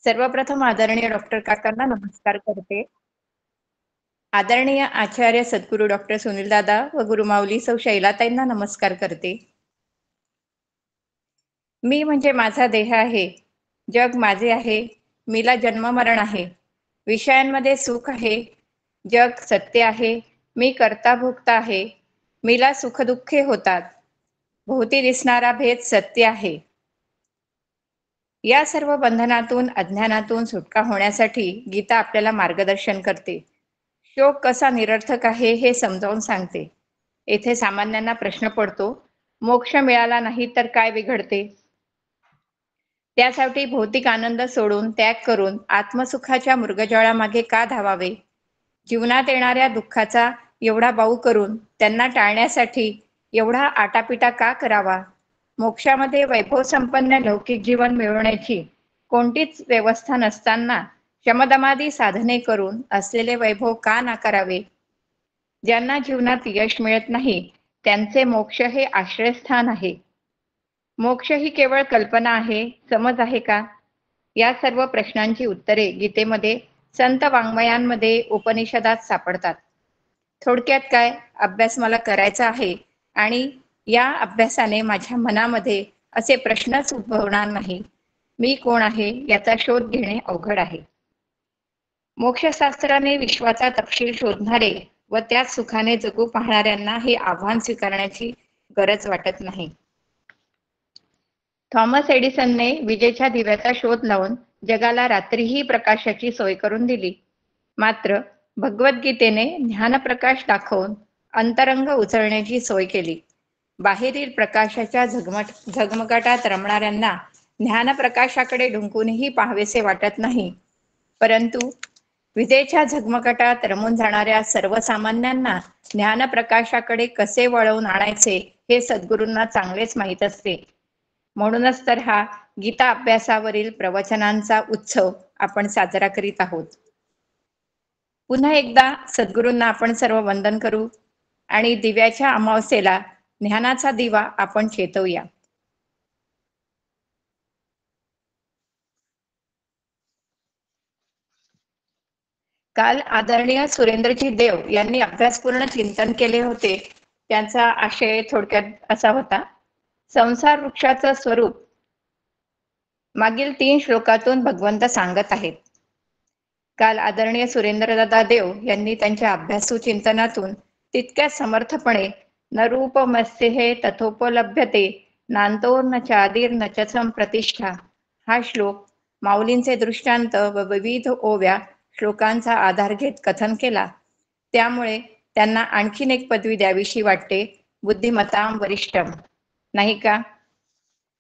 सर्वप्रथम आदरणीय डॉक्टर काकांना नमस्कार करते. आदरणीय आचार्य सद्गुरू डॉक्टर सुनील दादा व गुरुमाऊली सौ शैलाताईंना नमस्कार करते. मी म्हणजे माझा देह आहे, जग माझे आहे, मीला जन्म मरण आहे, विषयांमध्ये सुख आहे, जग सत्य आहे, मी करता भोगता आहे, मीला सुखदुःखे होतात, भोवती दिसणारा भेद सत्य आहे. या सर्व बंधनातून अज्ञानातून सुटका होण्यासाठी गीता आपल्याला मार्गदर्शन करते. शोक कसा निरर्थक आहे हे समजावून सांगते. येथे सामान्यांना प्रश्न पडतो, मोक्ष मिळाला नाही तर काय बिघडते? त्यासाठी भौतिक आनंद सोडून त्याग करून आत्मसुखाच्या मृगजळामागे का धावावे? जीवनात येणाऱ्या दुःखाचा एवढा बाऊ करून त्यांना टाळण्यासाठी एवढा आटापिटा का करावा? मोक्षामध्ये वैभव संपन्न लौकिक जीवन मिळवण्याची कोणतीच व्यवस्था नसताना शमदमादी साधने करून असलेले वैभव का नाकारावे? ज्यांना जीवनात यश मिळत नाही त्यांचे मोक्ष हे आश्रयस्थान आहे. मोक्ष ही केवळ कल्पना आहे, समज आहे का? या सर्व प्रश्नांची उत्तरे गीतेमध्ये, संत वाङ्मयांमध्ये, उपनिषदात सापडतात. थोडक्यात काय, अभ्यास मला करायचा आहे आणि या अभ्यासाने माझ्या मनामध्ये असे प्रश्नच उद्भवणार नाही. मी कोण आहे याचा शोध घेणे अवघड आहे. मोक्षशास्त्राने विश्वाचा तपशील शोधणारे व त्याच सुखाने जगू पाहणाऱ्यांना हे आव्हान स्वीकारण्याची गरज वाटत नाही. थॉमस एडिसनने विजेच्या दिव्याचा शोध लावून जगाला रात्रीही प्रकाशाची सोय करून दिली. मात्र भगवद्गीतेने ज्ञानप्रकाश दाखवून अंतरंग उजळण्याची सोय केली. बाहेरील प्रकाशाच्या झगमगाटात रमणाऱ्यांना ज्ञानप्रकाशाकडे ढुंकूनही पाहावेसे वाटत नाही. परंतु विजेच्या झगमगाटात रमून जाणाऱ्या सर्वसामान्यांना ज्ञानप्रकाशाकडे कसे वळवून आणायचे हे सद्गुरूंना चांगलेच माहीत असते. म्हणूनच तर हा गीता अभ्यासावरील प्रवचनांचा उत्सव आपण साजरा करीत आहोत. पुन्हा एकदा सद्गुरूंना आपण सर्व वंदन करू आणि दिव्याच्या अमावस्येला ज्ञानाचा दिवा आपण चेतवूया. काल आदरणीय सुरेंद्रजी देव यांनी अभ्यासपूर्ण चिंतन केले होते. त्यांचा आशय थोडक्यात असा होता, संसार वृक्षाचं स्वरूप मागील 3 श्लोकातून भगवंत सांगत आहेत. काल आदरणीय सुरेंद्रदादा देव यांनी त्यांच्या अभ्यासू चिंतनातून तितक्याच समर्थपणे न रूपमस्ये हे तथोपलभ्यते नांतोर्न चादीर्न च संप्रतिष्ठा हा श्लोक माऊलींचे दृष्टांत व विविध ओव्या श्लोकांचा आधार घेत कथन केला. त्यामुळे त्यांना आणखीन एक पदवी द्यावीशी वाटते, बुद्धिमतां वरिष्ठम, नाही का?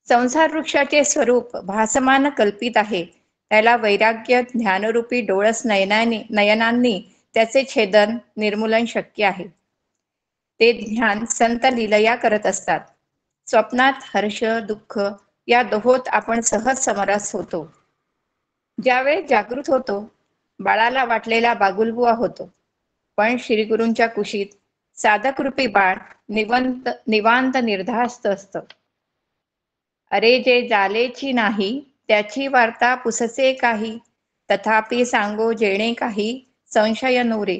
संसार वृक्षाचे स्वरूप भासमान कल्पित आहे. त्याला वैराग्य ज्ञानरूपी डोळस नयनांनी त्याचे छेदन निर्मूलन शक्य आहे. ते ध्यान संत लीलया करत असतात. स्वप्नात हर्ष दुःख या दोहोत आपण सहज समरस होतो. ज्यावेळी जागृत होतो बाळाला वाटलेला बागुलबुवा होतो. पण श्रीगुरूंच्या कुशीत साधक रूपी बाळ निवांत निर्धास्त असतं. अरे जे जालेची नाही त्याची वार्ता पुससे काही, तथापि सांगो जेणे काही संशय नोरे.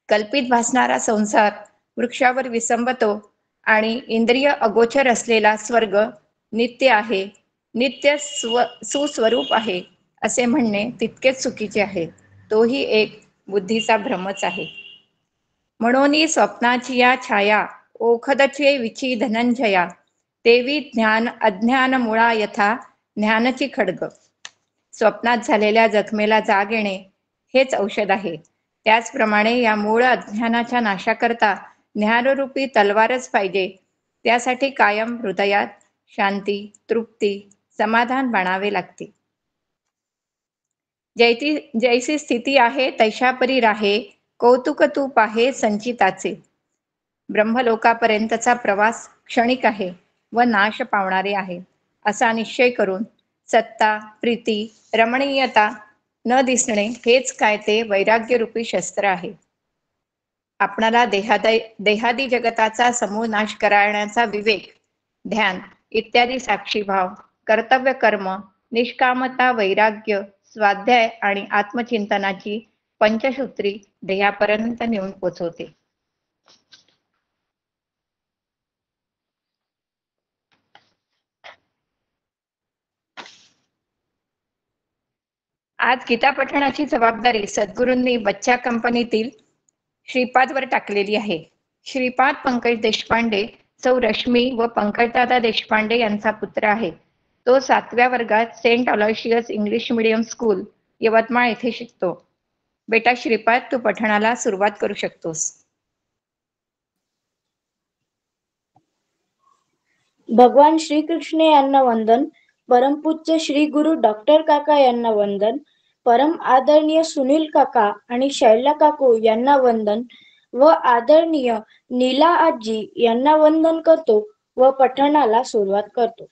कल्पित भासणारा संसार वृक्षावर विसंबतो आणि इंद्रिय अगोचर असलेला स्वर्ग नित्य आहे, नित्य सुस्वरूप आहे असे म्हणणे तितकेच चुकीचे आहे. तोही एक बुद्धीचा भ्रमच आहे. म्हणून स्वप्नाची या छाया ओखदचे विची धनंजया, देवी ज्ञान अज्ञान मुळा यथा ज्ञानची खड्ग. स्वप्नात झालेल्या जखमेला जाग येणे हेच औषध आहे. त्याचप्रमाणे या मूळ अज्ञानाच्या नाशाकरता ज्ञानरूपी तलवारच पाहिजे. त्यासाठी कायम हृदयात शांती, तृप्ती, समाधान बाणावे लागते. जैसी स्थिती आहे तैशा परी राहे, कौतुक तू पाहे संचिताचे. ब्रह्मलोकापर्यंतचा प्रवास क्षणिक आहे व नाश पावणारे आहे असा निश्चय करून सत्ता, प्रीती, रमणीयता न दिसणे हेच काय ते वैराग्यरूपी शस्त्र आहे. आपणाला देहादी जगताचा समूळ नाश करण्याचा विवेक, ध्यान इत्यादी साक्षीभाव, कर्तव्य कर्म, निष्कामता, वैराग्य, स्वाध्याय आणि आत्मचिंतनाची पंचसूत्री ध्येयापर्यंत नेऊन पोचवते. आज गीता पठणाची जबाबदारी सद्गुरूंनी बच्चा कंपनीतील श्रीपादवर टाकलेली आहे. श्रीपाद पंकज देशपांडे सौ रश्मी व पंकजदादा देशपांडे यांचा पुत्र आहे. तो 7व्या वर्गात Saint Aloysius English medium school Yavatmal येथे शिकतो. बेटा श्रीपाद, तू पठणाला सुरुवात करू शकतोस. भगवान श्रीकृष्ण यांना वंदन. परमपूज्य श्री गुरु डॉक्टर काका यांना वंदन. परम आदरणीय सुनील काका आणि शैला काकू यांना वंदन व आदरणीय नीला आजी यांना वंदन करतो व पठणाला सुरुवात करतो.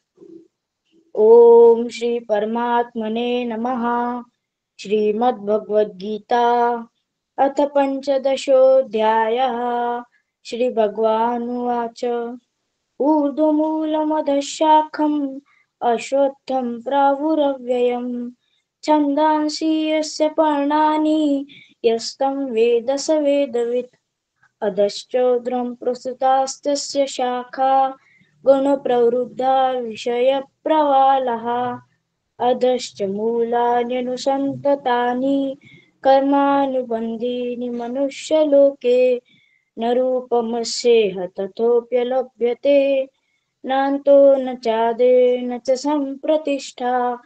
ओम श्री परमात्मने नमः. श्रीमद्भगवद्गीता अथ पंचदशोऽध्यायः. श्री भगवानुवाच ऊर्ध्वमूलमधःशाखम् अश्वत्थं प्रावुरव्ययम् छन्दांसि यस्य पर्णानि यस्तं वेद स वेदवित्. अधश्चोर्ध्वं प्रसृतास्तस्य शाखा गुणप्रवृद्धा विषयप्रवालः. अधश्च मूलान्यनुसन्ततानि कर्मानुबन्धीनि मनुष्यलोके. न रूपमस्येह तथोऽप्यलभ्यते नान्तो न चादिर्न च सम्प्रतिष्ठा.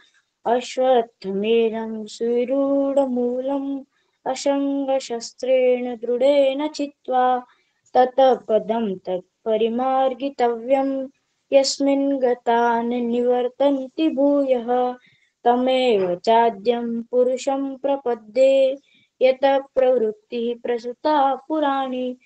अश्वत्थमेनं सुविरूढमूलम् असङ्गशस्त्रेण दृढेन चित्वा ततः पदं तत्परिमार्गितव्यं यस्मिन् गता न निवर्तन्ति भूयः. तमेव चाद्यं पुरुषं प्रपद्ये यतः प्रवृत्तिः प्रसृता पुराणी.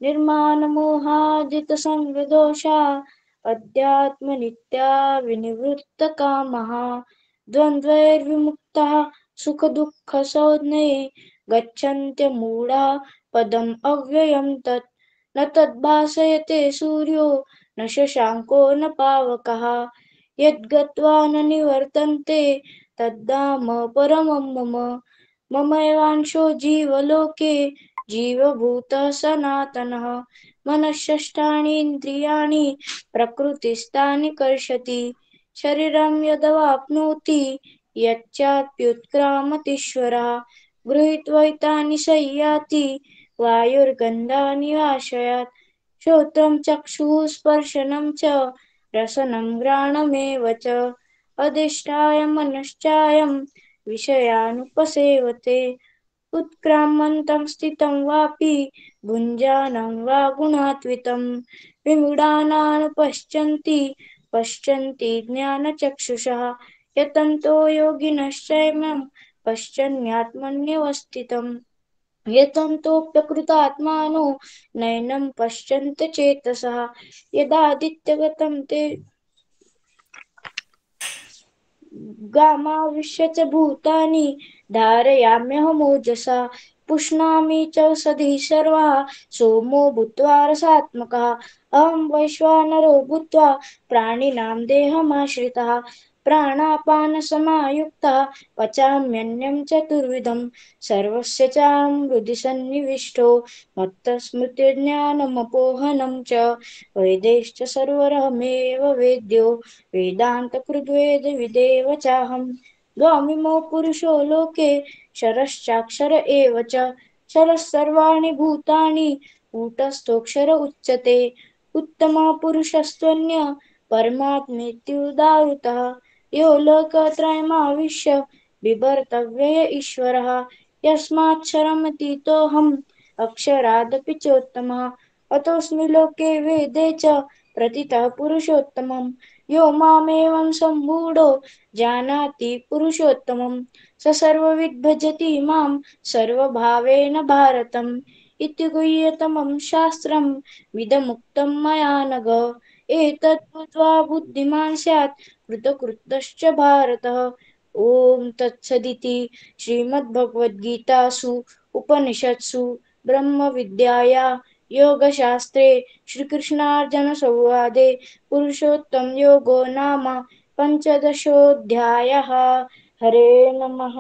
निर्माणमोहाजितसंगदोषा अध्यात्मनित्या विनिवृत्तकामः. द्वन्द्वैर्विमुक्तः सुखदुःखसंज्ञे गच्छन्त्यमूढा पदम् अव्ययं तत्. न तद्भासयते सूर्यो न शशाङ्को न पावकः. यद्गत्वा न निवर्तन्ते तद्धाम परमं मम. ममैवांशो जीवलोके जीवभूतः सनातनः. मनःषष्ठानि इन्द्रियाणि प्रकृतिस्थानि कर्षति. शरीरं यदवाप्नोति यच्चाप्युत्क्रामतीश्वरः. गृहीत्वैतानि संयाति वायुर्गन्धानि वाशयात्. श्रोत्रं चक्षुः स्पर्शनं च रसनं घ्राणमेव च. अधिष्ठाय मनश्चायं विषयानुपसेवते. उत्क्रामन्तं स्थितं वापि भुञ्जानं वा गुणान्वितं. विमूढानानुपश्यन्ति पश्यन्ति ज्ञानचक्षुषः. यतन्तो योगिनश्चैनं पश्यन्यात्मन्यवस्थितम्. यतन्तोऽप्यकृतात्मानो नैनं पश्यन्ति चेतसः. यदादित्यगतं ते गामाविश्य च भूतानि धारयाम्यहमोजसा. पुष्णामि चौषधिः सर्वाः सोमो भूत्वा रसात्मकः. अहं वैश्वानरो भूत्वा प्राणिनां देहमाश्रितः. प्राणापानसमायुक्तः पचाम्यन्नं चतुर्विधं. सर्वस्य चाहं हृदि सन्निविष्टो मत्तस्मृतिर्ज्ञानमपोहनं च. वेदैश्च सर्वरहमेव वेद्यो वेदान्तकृद्वेदविदेव चाहम्. द्वामिमो पुरुषो लोके क्षरश्चाक्षर एव च. क्षरः सर्वाणि भूतानि कूटस्थोऽक्षर उच्यते. उत्तमः पुरुषस्त्वन्यः परमात्मेत्युदाहृतः. यो लोकत्रयमाविश्य बिभर्त्यव्यय ईश्वरः. यस्माक्षरमतीतोऽहम् अक्षरादपि चोत्तमः. अतोऽस्मि लोके वेदे च प्रतितः पुरुषोत्तमम्. यो मामेवं सम्मूढो जानाति पुरुषोत्तमं स सर्वविद् भजति मां सर्वभावेन भारतम्. इति गुह्यतमं शास्त्रम् विदमुक्तं मया नघ. एतत् बुद्ध्वा बुद्धिमान् स्यात् कृतकृत्यश्च भारतः. ॐ तत्सदिति श्रीमद्भगवद्गीतासु उपनिषत्सु ब्रह्मविद्याया योगशास्त्रे श्रीकृष्णार्जुनसंवादे पुरुषोत्तम योगो नाम पंचदशोऽध्यायः। हरे नमः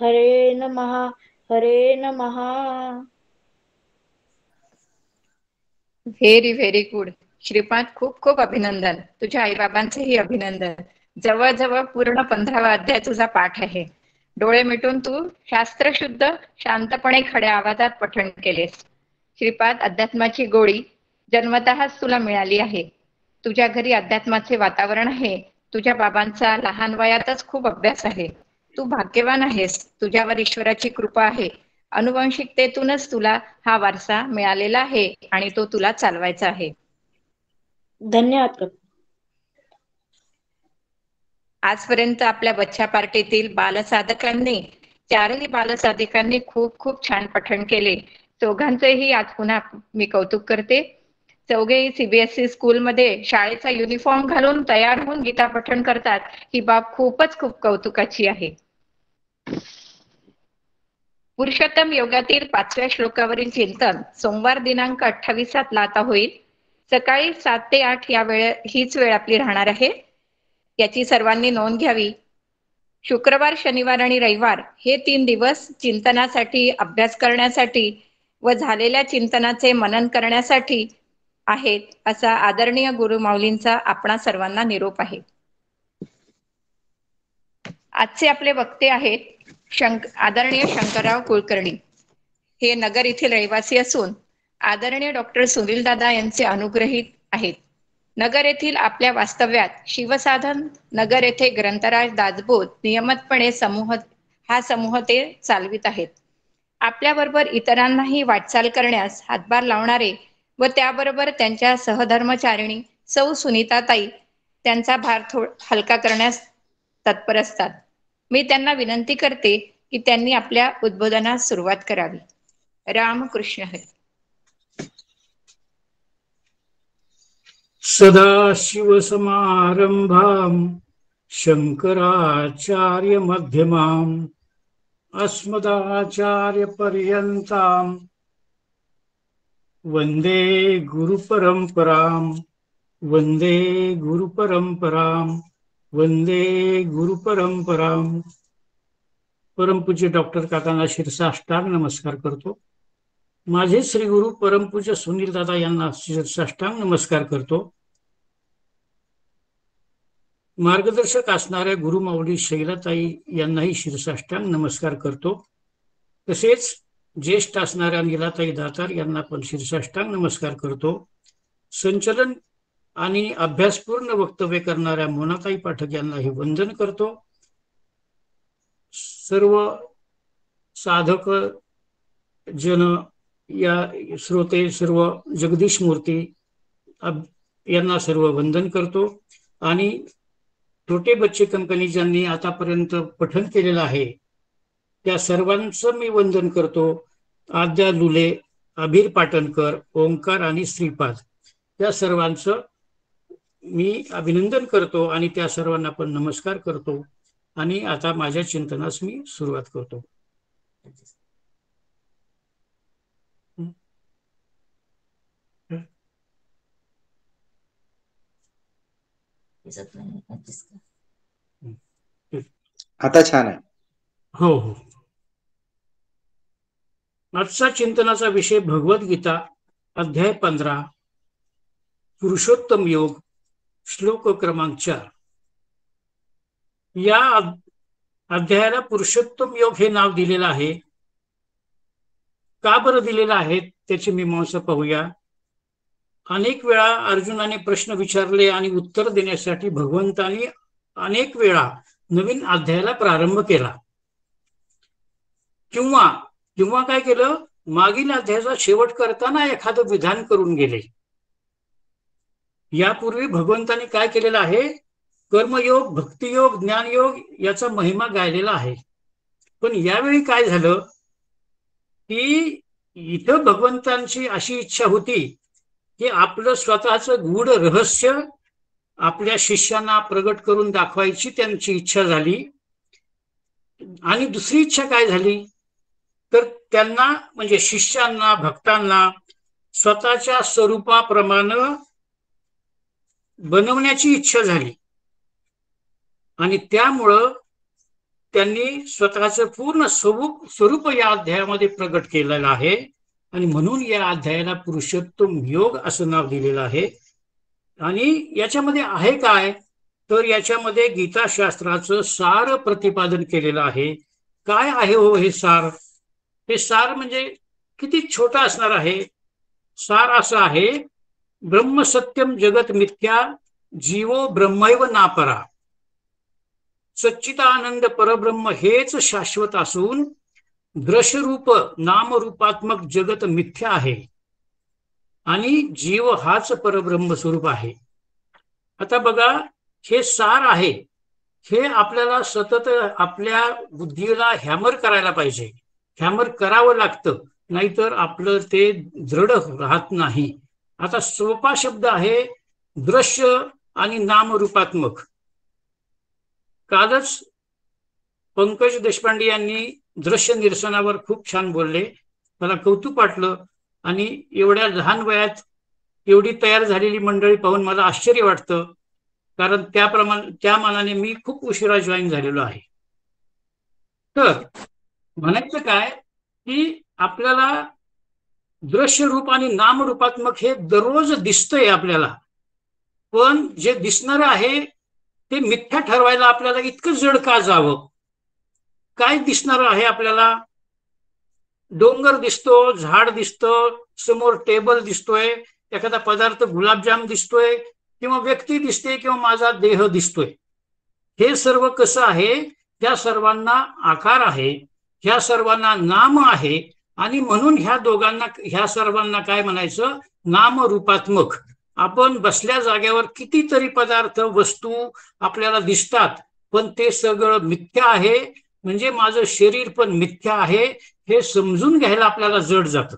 हरे नमः हरे नमः। Very very good. श्रीपाद, खूप खूप अभिनंदन. तुझ्या आईबाबांचेही अभिनंदन. जवळजवळ पूर्ण 15वा अध्याय तुझा पाठ आहे. डोळे मिटून तू शास्त्रशुद्ध शांतपणे खड्या आवाजात पठण केलेस. श्रीपाद, अध्यात्माची गोडी जन्मतःच तुला मिळाली आहे. तुझ्या घरी अध्यात्माचे वातावरण आहे. तुझ्या बाबांचा लहान वयातच खूप अभ्यास आहे. तू भाग्यवान आहेस. तुझ्यावर ईश्वराची कृपा आहे. अनुवंशिकतेतूनच तुला हा वारसा मिळालेला आहे आणि तो तुला चालवायचा आहे. धन्यवाद. आजपर्यंत आपल्या बच्चा पार्टीतील बालसाधकांनी, चारही बालसाधकांनी खूप खूप छान पठण केले. चौघांचेही आज पुन्हा मी कौतुक करते. चौघेही सीबीएसई स्कूलमध्ये शाळेचा युनिफॉर्म घालून तयार होऊन गीता पठण करतात. ही बाब खूपच खूप कौतुकाची आहे. पुरुषोत्तम योगातील 5व्या श्लोकावरील चिंतन सोमवार दिनांक 28 आता होईल. सकाळी 7 ते 8 या हीच वेळ आपली राहणार आहे. याची सर्वांनी नोंद घ्यावी. शुक्रवार, शनिवार आणि रविवार हे 3 दिवस चिंतनासाठी, अभ्यास करण्यासाठी व झालेल्या चिंतनाचे मनन करण्यासाठी आहेत, असा आदरणीय गुरु माऊलींचा आपणा सर्वांना निरोप आहे. आजचे आपले वक्ते आहेत आदरणीय शंकरराव कुलकर्णी. हे नगर येथील रहिवासी असून आदरणीय डॉक्टर सुनील दादा यांचे अनुग्रहित आहेत. नगर येथील आपल्या वास्तव्यात शिवसाधन नगर येथे ग्रंथराज दासबोध नियमितपणे हा समूह ते चालवित आहेत. आपल्याबरोबर इतरांनाही वाटचाल करण्यास हातभार लावणारे व त्याबरोबर त्यांच्या सहधर्मचारिणी सौ सुनीताताई त्यांचा भार हलका करण्यास तत्पर असतात. मी त्यांना विनंती करते की त्यांनी आपल्या उद्बोधनास सुरुवात करावी. रामकृष्ण हरी. सदाशिवसमारंभां शंकराचार्य मध्यमाम् अस्मदाचार्यपर्यन्तां वंदे गुरुपरंपरां वंदे गुरुपरंपरां वंदे गुरुपरंपरां. परमपूज्य डॉक्टर काकांना शिरसाष्टांग नमस्कार करतो. माझे श्री गुरु परमपूज्य सुनील दादा यांना शिरसाष्टांग नमस्कार करतो. मार्गदर्शक असणाऱ्या गुरुमाऊली शैलाताई यांनाही शिरसाष्टांग नमस्कार करतो. तसेच ज्येष्ठ असणाऱ्या नीलाताई दातार यांना पण शिरसाष्टांग नमस्कार करतो. संचलन आणि अभ्यासपूर्ण वक्तव्य करणाऱ्या मोनाताई पाठक यांनाही वंदन करतो. सर्व साधक जन, या श्रोते, सर्व जगदीश मूर्ती यांना सर्व वंदन करतो. आणि छोटे बच्चे कंपनी ज्यांनी आतापर्यंत पठण केलेलं आहे त्या सर्वांचं मी वंदन करतो. आद्या लुले, अभिर पाटणकर, ओंकार आणि श्रीपाद या सर्वांचं मी अभिनंदन करतो आणि त्या सर्वांना पण नमस्कार करतो. आणि आता माझ्या चिंतनास मी सुरुवात करतो. आता छान आहे. हो हो. आजचा चिंतनाचा विषय भगवद्गीता, अध्याय 15, पुरुषोत्तम योग, श्लोक क्रमांक 4. या अध्यायाला पुरुषोत्तम योग हे नाव दिलेलं आहे. का बरं दिलेलं आहे त्याची मीमांसा पाहूया. अनेक वेळा अर्जुनाने प्रश्न विचारले आणि उत्तर देण्यासाठी भगवंतांनी अनेक वेळा नवीन अध्यायाला प्रारंभ केला. किंवा काय केलं, मागील अध्यायाचा शेवट करताना एखादं विधान करून गेले. यापूर्वी भगवंतांनी काय केलेलं आहे, कर्मयोग, भक्तियोग, ज्ञानयोग याचा महिमा गायलेला आहे. पण यावेळी काय झालं की इथं भगवंतांची अशी इच्छा होती की आपलं स्वतःचं गूढ रहस्य आपल्या शिष्यांना प्रगट करून दाखवायची त्यांची इच्छा झाली. आणि दुसरी इच्छा काय झाली तर त्यांना म्हणजे शिष्यांना, भक्तांना स्वतःच्या स्वरूपाप्रमाणे बनवण्याची इच्छा झाली. आणि त्यामुळं त्यांनी स्वतःचं पूर्ण स्वरूप या अध्यायामध्ये प्रगट केलेलं आहे आणि म्हणून या अध्यायाला पुरुषोत्तम योग असं नाव दिलेलं आहे. आणि याच्यामध्ये आहे काय, तर याच्यामध्ये गीताशास्त्राचं सार प्रतिपादन केलेलं आहे. काय आहे हो हे सार? हे सार म्हणजे किती छोटा असणार आहे. सार असं आहे, ब्रह्म सत्यम जगत मिथ्या जीवो ब्रह्मैव नापरा. सच्चिदानंद परब्रह्म हेच शाश्वत असून दृश्यरूप नामरूपात्मक जगत मिथ्या आहे आणि जीव हाच परब्रह्म स्वरूप आहे. आता बघा, हे सार आहे, हे आपल्याला सतत आपल्या बुद्धीला हॅमर करायला पाहिजे. हॅमर करावं लागतं, नाहीतर आपलं ते दृढ राहत नाही. आता सोपा शब्द आहे दृश्य आणि नामरूपात्मक. कालच पंकज देशपांडे यांनी दृश्य निरसनावर खूप छान बोलले, मला कौतुक वाटलं. आणि एवढ्या लहान वयात एवढी तयार झालेली मंडळी पाहून मला आश्चर्य वाटतं, कारण त्या मानाने मी खूप उशिरा जॉईन झालेलो आहे. तर म्हणायचं काय की आपल्याला दृश्य रूप आणि नामरूपात्मक हे दररोज दिसतंय आपल्याला, पण जे दिसणार आहे ते मिथ्या ठरवायला आपल्याला इतकं जड का जावं? काय दिसणार आहे आपल्याला? डोंगर दिसतो, झाड दिसतं, समोर टेबल दिसतोय, एखादा पदार्थ गुलाबजाम दिसतोय, किंवा व्यक्ती दिसते, किंवा माझा देह दिसतोय. हे सर्व कसं आहे? त्या सर्वांना आकार आहे, ह्या सर्वांना नाम आहे, आणि म्हणून ह्या सर्वांना काय म्हणायचं? नामरूपात्मक. आपण बसल्या जागेवर कितीतरी पदार्थ वस्तू आपल्याला दिसतात, पण ते सगळं मिथ्या आहे. म्हणजे माझं शरीर पण मिथ्या आहे हे समजून घ्यायला आपल्याला जड जातं.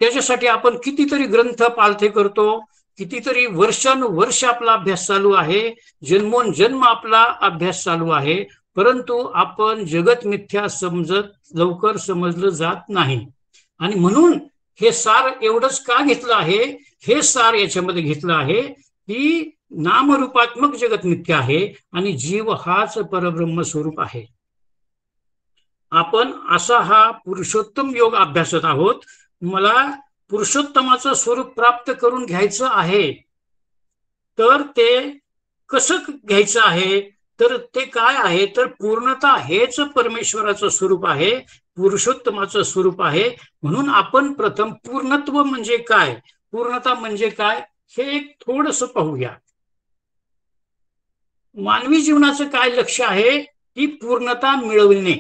त्याच्यासाठी आपण कितीतरी ग्रंथ पालथे करतो, कितीतरी वर्षानुवर्ष आपला अभ्यास चालू आहे, जन्मोनजन्म आपला अभ्यास चालू आहे, परंतु आपण जगत मिथ्या लवकर समजलं जात नाही. आणि म्हणून हे सार एवढंच का घेतलं आहे? हे सार याच्यामध्ये घेतलं आहे की नामरूपात्मक जगत मिथ्या आहे आणि जीव हाच परब्रह्म स्वरूप आहे. आपण असा हा पुरुषोत्तम योग अभ्यासत आहोत. मला पुरुषोत्तमाचं स्वरूप प्राप्त करून घ्यायचं आहे, तर ते कसं घ्यायचं आहे? तर ते काय आहे? तर पूर्णता हेच परमेश्वराचं स्वरूप आहे, पुरुषोत्तमाचं स्वरूप आहे. म्हणून आपण प्रथम पूर्णत्व म्हणजे काय, पूर्णता म्हणजे काय, हे एक थोडंसं पाहूया. मानवी जीवनाचं काय लक्ष्य आहे की पूर्णता मिळवणे.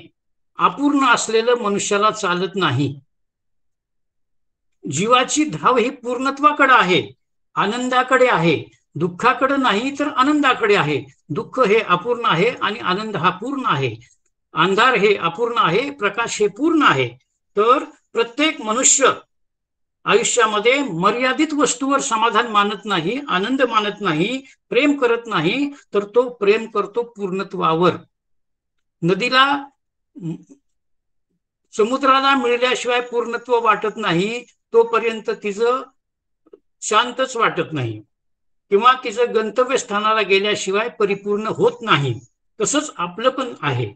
अपूर्ण असलेलं मनुष्याला चालत नाही. जीवाची धाव ही पूर्णत्वाकडे आहे, आनंदाकडे आहे. दुःखाकडे नाही तर आनंदाकडे आहे. दुःख हे अपूर्ण आहे आणि आनंद हा पूर्ण आहे. अंधार हे अपूर्ण आहे, प्रकाश हे पूर्ण आहे. तर प्रत्येक मनुष्य आयुष्यामध्ये मर्यादित वस्तूवर समाधान मानत नाही, आनंद मानत नाही, प्रेम करत नाही, तर तो प्रेम करतो पूर्णत्वावर. नदीला समुद्राला मिळाल्याशिवाय पूर्णत्व वाटत नाही, तोपर्यंत तिचं शांतच वाटत नाही, किंवा तिचं गंतव्यस्थानाला गेल्याशिवाय परिपूर्ण होत नाही. तसंच आपलं पण आहे.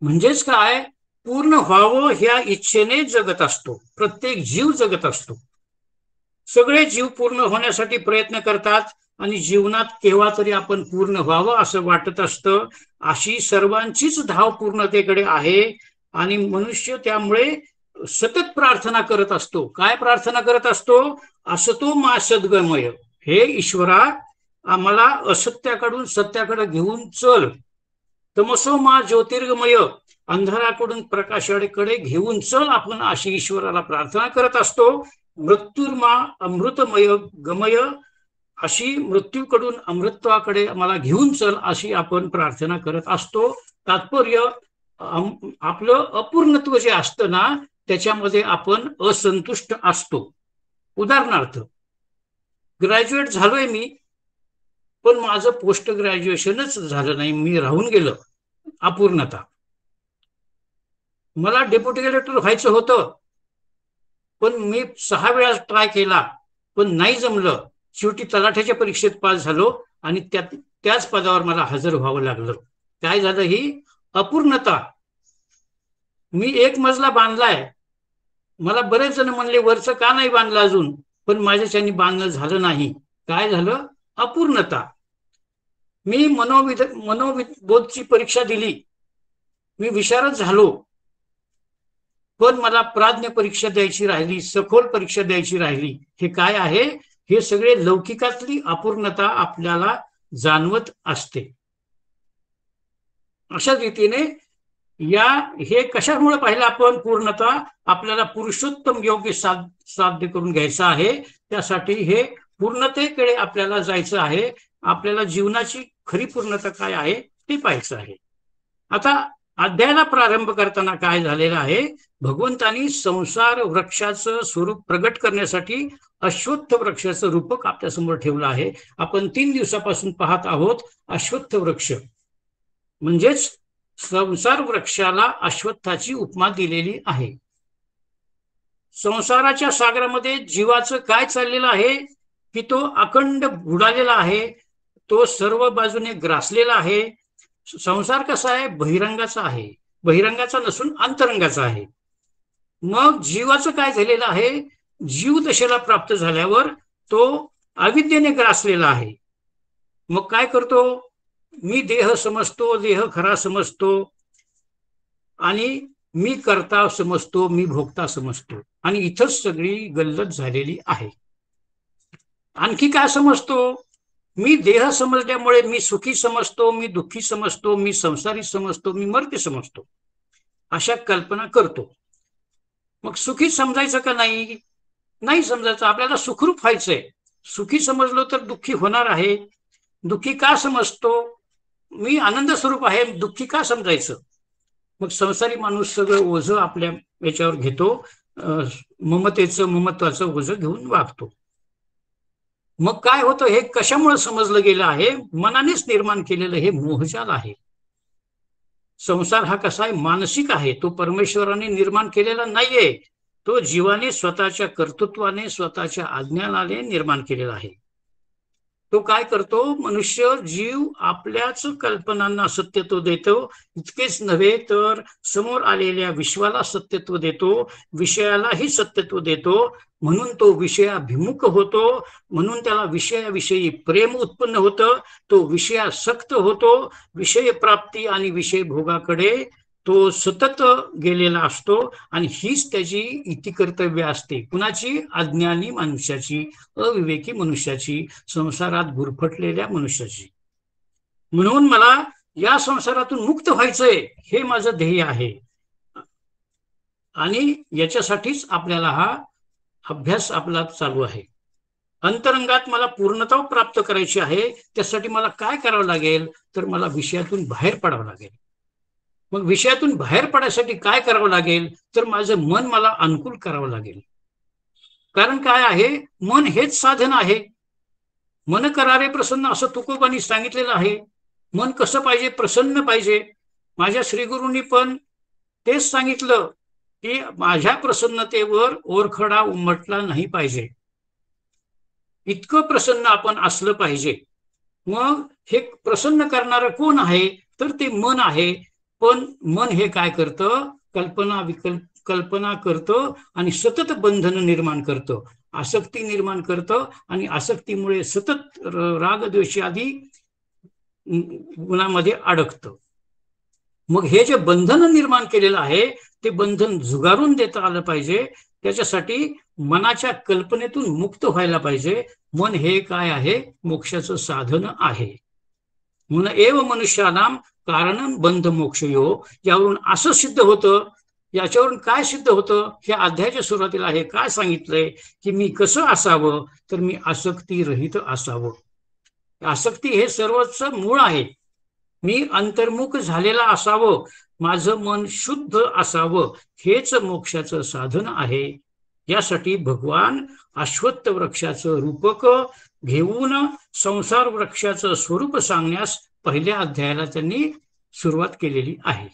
म्हणजेच काय, पूर्ण व्हावं ह्या इच्छेने जगत असतो, प्रत्येक जीव जगत असतो. सगळे जीव पूर्ण होण्यासाठी प्रयत्न करतात आणि जीवनात केव्हा तरी आपण पूर्ण व्हावं असं वाटत असतं. अशी सर्वांचीच धाव पूर्णतेकडे आहे आणि मनुष्य त्यामुळे सतत प्रार्थना करत असतो. काय प्रार्थना करत असतो? असतो मा सद्गमय, हे ईश्वरा आम्हाला असत्याकडून सत्याकडे घेऊन चल. तमसो मा ज्योतिर्गमय, अंधाराकडून प्रकाशाकडे घेऊन चल आपण, अशी ईश्वराला प्रार्थना करत असतो. मृत्युर्मा अमृतमय गमय, अशी मृत्यूकडून अमृतत्वाकडे मला घेऊन चल अशी आपण प्रार्थना करत असतो. तात्पर्य आपलं अपूर्णत्व जे असतं ना, त्याच्यामध्ये आपण असंतुष्ट असतो. उदाहरणार्थ, ग्रॅज्युएट झालोय मी, पण माझं पोस्ट ग्रॅज्युएशनच झालं नाही, मी राहून गेलं. अपूर्णता. मला डेप्युटी कलेक्टर व्हायचं होतं, पण मी 6 वेळा ट्राय केला, पण नाही जमलं. शेवटी तलाठ्याच्या परीक्षेत पास झालो आणि त्याच पदावर मला हजर व्हावं लागलं. काय झालं? ही अपूर्णता. मी एक मजला बांधलाय, मला बरेच जण म्हणले वरचं का नाही बांधलं अजून, पण माझ्याच्यानी बांधणं झालं नाही. काय झालं? अपूर्णता. मी मनोबोधची परीक्षा दिली, मी विशारद झालो, पण मला प्राज्ञ परीक्षा द्यायची राहिली, सखोल परीक्षा द्यायची राहिली. हे काय आहे? हे सगळे लौकिकातली अपूर्णता आपल्याला जाणवत असते. अशा रीतीने हे कशामुळे पाहिलं आपण? पूर्णता. आपल्याला पुरुषोत्तम योग्य साध्य करून घ्यायचं आहे. त्यासाठी हे पूर्णतेकडे आपल्याला जायचं आहे. आपल्याला जीवनाची खरी पूर्णता काय आहे ते पाहायचं आहे. आता अध्यायाला प्रारंभ करताना काय झालेलं आहे? भगवंतानी संसार वृक्षाचं स्वरूप प्रगट करण्यासाठी अश्वत्थ वृक्षाचं रूपक आपल्यासमोर ठेवलं आहे. आपण 3 दिवसापासून पाहत आहोत. अश्वत्थ वृक्ष म्हणजेच संसार वृक्षाला अश्वत्थाची उपमा दिलेली आहे. संसाराच्या सागरामध्ये जीवाचं काय चाललेलं आहे की तो अखंड बुडालेला आहे, तो सर्व बाजूने ग्रासलेला आहे. संसार कसा आहे? बहिरंगाचा आहे, बहिरंगाचा नसून अंतरंगाचा आहे. मग जीवाचं काय झालेलं आहे? जीव दशेला प्राप्त झाल्यावर तो अविद्येने ग्रासलेला आहे. मग काय करतो? मी देह समजतो, देह खरा समजतो, आणि मी करता समजतो, मी भोगता समजतो, आणि इथंच सगळी गल्लत झालेली आहे. आणखी काय समजतो? मी देह समजल्यामुळे मी सुखी समजतो, मी दुःखी समजतो, मी संसारी समजतो, मी मर्त्य समजतो, अशा कल्पना करतो. मग सुखी समजायचं का नाही? नाही समजायचं. आपल्याला सुखरूप व्हायचंय. सुखी समजलो तर दुःखी होणार आहे. दुःखी का समजतो? मी आनंद स्वरूप आहे, दुःखी का समजायचं? मग संसारी माणूस सगळं ओझं आपल्या याच्यावर घेतो, ममत्वाचं ओझं घेऊन वागतो. मग काय होतं? हे कशामुळे समजलं गेलं आहे? मनानेच निर्माण केलेलं हे मोहजाल आहे. संसार हा कसा आहे? मानसिक आहे. तो परमेश्वराने निर्माण केलेला नाहीये. तो जीवाने स्वतःच्या कर्तृत्वाने, स्वतःच्या अज्ञानाने निर्माण केलेला आहे. तो काय करतो? मनुष्य जीव आपल्याच कल्पनांना सत्यत्व देतो. इतकेच नव्हे तर समोर आलेल्या विश्वाला सत्यत्व देतो, विषयालाही सत्यत्व देतो. म्हणून तो विषयाभिमुख होतो, म्हणून त्याला विषयाविषयी प्रेम उत्पन्न होतं, तो विषयासक्त होतो. विषय प्राप्ती आणि विषय भोगाकडे तो सतत गेलेला असतो, आणि हीच त्याची इतिकर्तव्य असते. कुणाची? अज्ञानी मनुष्याची, अविवेकी मनुष्याची, संसारात गुरफटलेल्या मनुष्याची. म्हणून मला या संसारातून मुक्त व्हायचंय, हे माझं ध्येय आहे. आणि याच्यासाठीच आपल्याला हा अभ्यास आपला चालू आहे. अंतरंगात मला पूर्णता प्राप्त करायची आहे. त्यासाठी मला काय करावं लागेल? तर मला विषयातून बाहेर पडावं लागेल. मग विषयातून बाहेर पडायसाठी काय करावं लागेल? तर माझं मन मला अनुकूल करावं लागेल. कारण काय आहे? मन हेच साधन आहे. मन करारे प्रसन्न, असं तुकोबांनी सांगितलेलं आहे. मन कसं पाहिजे? प्रसन्न पाहिजे. माझ्या श्रीगुरूंनी पण तेच सांगितलं की माझ्या प्रसन्नतेवर ओरखडा उमटला नाही पाहिजे, इतकं प्रसन्न आपण असलं पाहिजे. मग हे प्रसन्न करणारं कोण आहे? तर ते मन आहे. पण मन हे काय करतं? कल्पना करतं आणि सतत बंधन निर्माण करतं, आसक्ती निर्माण करतं, आणि आसक्तीमुळे सतत रागद्वेष आदी गुणामध्ये अडकतं. मग हे जे बंधन निर्माण केलेलं आहे ते बंधन झुगारून देता आलं पाहिजे. त्याच्यासाठी मनाच्या कल्पनेतून मुक्त व्हायला पाहिजे. मन हे काय आहे? मोक्षाचं साधन आहे. म्हणून एव मनुष्यानाम कारणम बंध मोक्षयो. यावरून असं सिद्ध होतं. याच्यावरून काय सिद्ध होतं? हे अध्यायाच्या सुरुवातीला आहे काय सांगितलंय की मी कसं असावं? तर मी आसक्ती रहित असावं. आसक्ती हे सर्वच मूळ आहे. मी अंतर्मुख झालेला असावं, माझं मन शुद्ध असावं, हेच मोक्षाचं साधन आहे. यासाठी भगवान अश्वत्थ वृक्षाचं रूपक घेऊन संसार वृक्षाचं स्वरूप सांगण्यास पहिल्या अध्यायाला त्यांनी सुरुवात केलेली आहे.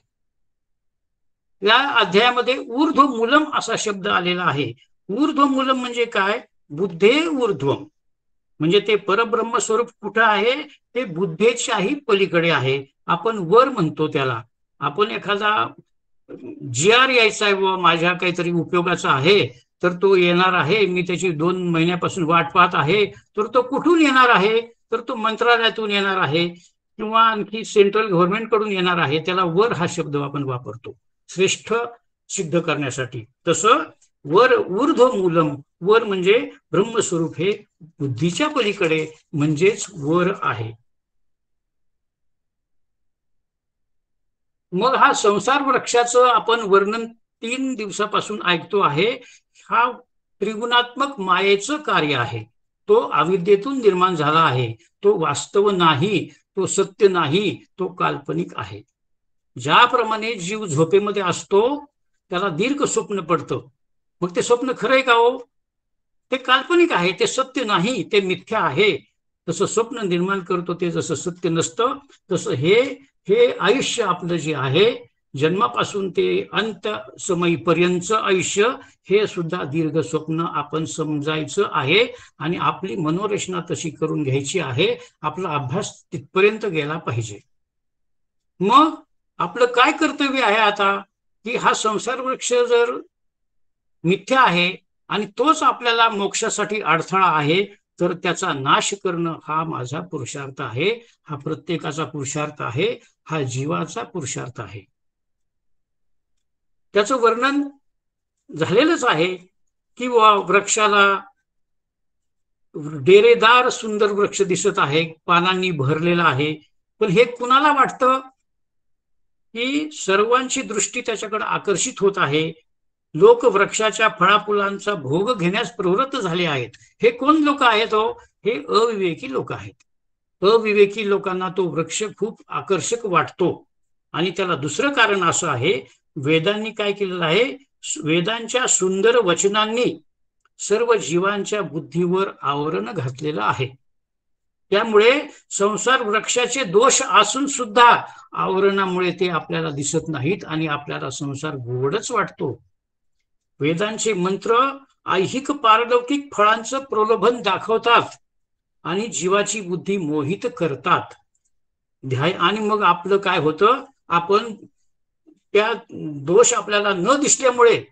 या अध्यायामध्ये ऊर्ध्वमूलम असा शब्द आलेला आहे. ऊर्ध्वमूलम म्हणजे काय? बुद्धे ऊर्ध्वम. म्हणजे ते परब्रह्म स्वरूप कुठं आहे, ते बुद्धीच्याही पलीकडे आहे. आपण वर म्हणतो त्याला. आपण एखादा GR यायचा आहे व माझ्या काहीतरी उपयोगाचा आहे, तर तो येणार आहे, मी त्याची 2 महिन्यापासून वाट पाहत आहे, तर तो कुठून येणार आहे, तर तो मंत्रालयातून येणार आहे किंवा आणखी सेंट्रल गव्हर्नमेंट कडून येणार आहे. त्याला वर हा शब्द आपण वापरतो श्रेष्ठ सिद्ध करण्यासाठी. तसं वर ऊर्ध्व मूलम, वर म्हणजे ब्रह्मस्वरूप हे बुद्धीच्या पलीकडे म्हणजेच वर आहे. मग हा संसार वृक्षाचं आपण वर्णन 3 दिवसापासून ऐकतो आहे. हा त्रिगुणात्मक मायेचं कार्य आहे. तो अविद्येतून निर्माण झाला आहे. तो वास्तव नाही, तो सत्य नाही, तो काल्पनिक आहे. ज्याप्रमाणे जीव झोपेमध्ये असतो त्याला दीर्घ स्वप्न पडतं, मग ते स्वप्न खरंय का हो? ते काल्पनिक आहे, ते सत्य नाही, ते मिथ्या आहे. तसं स्वप्न निर्माण करतो ते जसं सत्य नसतं, तसं हे आयुष्य आपलं जे आहे जन्मापासून ते अंत समयीपर्यंत आयुष्य, हे सुद्धा दीर्घ स्वप्न आपण समजायचं आहे आणि आपली मनोरचना तशी करून घ्यायची आहे. आपला अभ्यास तिथपर्यंत गेला पाहिजे. मग आपलं काय कर्तव्य आहे आता, की हा संसार वृक्ष जर मिथ्या आहे आणि तोच आपल्याला मोक्षासाठी अडथळा आहे, तर त्याचा नाश करणं हा माझा पुरुषार्थ आहे, हा प्रत्येकाचा पुरुषार्थ आहे, हा जीवाचा पुरुषार्थ आहे. त्याचं वर्णन झालेलंच आहे की वृक्षाला डेरेदार सुंदर वृक्ष दिसत आहे, पानांनी भरलेला आहे, पण हे कुणाला वाटतं की सर्वांची दृष्टी त्याच्याकडे आकर्षित होत आहे. लोक वृक्षाच्या फळाफुलांचा भोग घेण्यास प्रवृत्त झाले आहेत. हे कोण लोक आहेत हो? हे अविवेकी लोक आहेत. अविवेकी लोकांना तो वृक्ष खूप आकर्षक वाटतो आणि त्याला दुसरं कारण असं आहे, वेदांनी काय केलेलं आहे, वेदांच्या सुंदर वचनांनी सर्व जीवांच्या बुद्धीवर आवरण घातलेलं आहे. त्यामुळे संसार वृक्षाचे दोष असून सुद्धा आवरणामुळे ते आपल्याला दिसत नाहीत आणि आपल्याला संसार गोडच वाटतो. वेदांचे मंत्र ऐहिक पारलौकिक फळांचं प्रलोभन दाखवतात आणि जीवाची बुद्धी मोहित करतात. आणि मग आपलं काय होतं, आपण त्या दोष आपल्याला न दिसल्यामुळे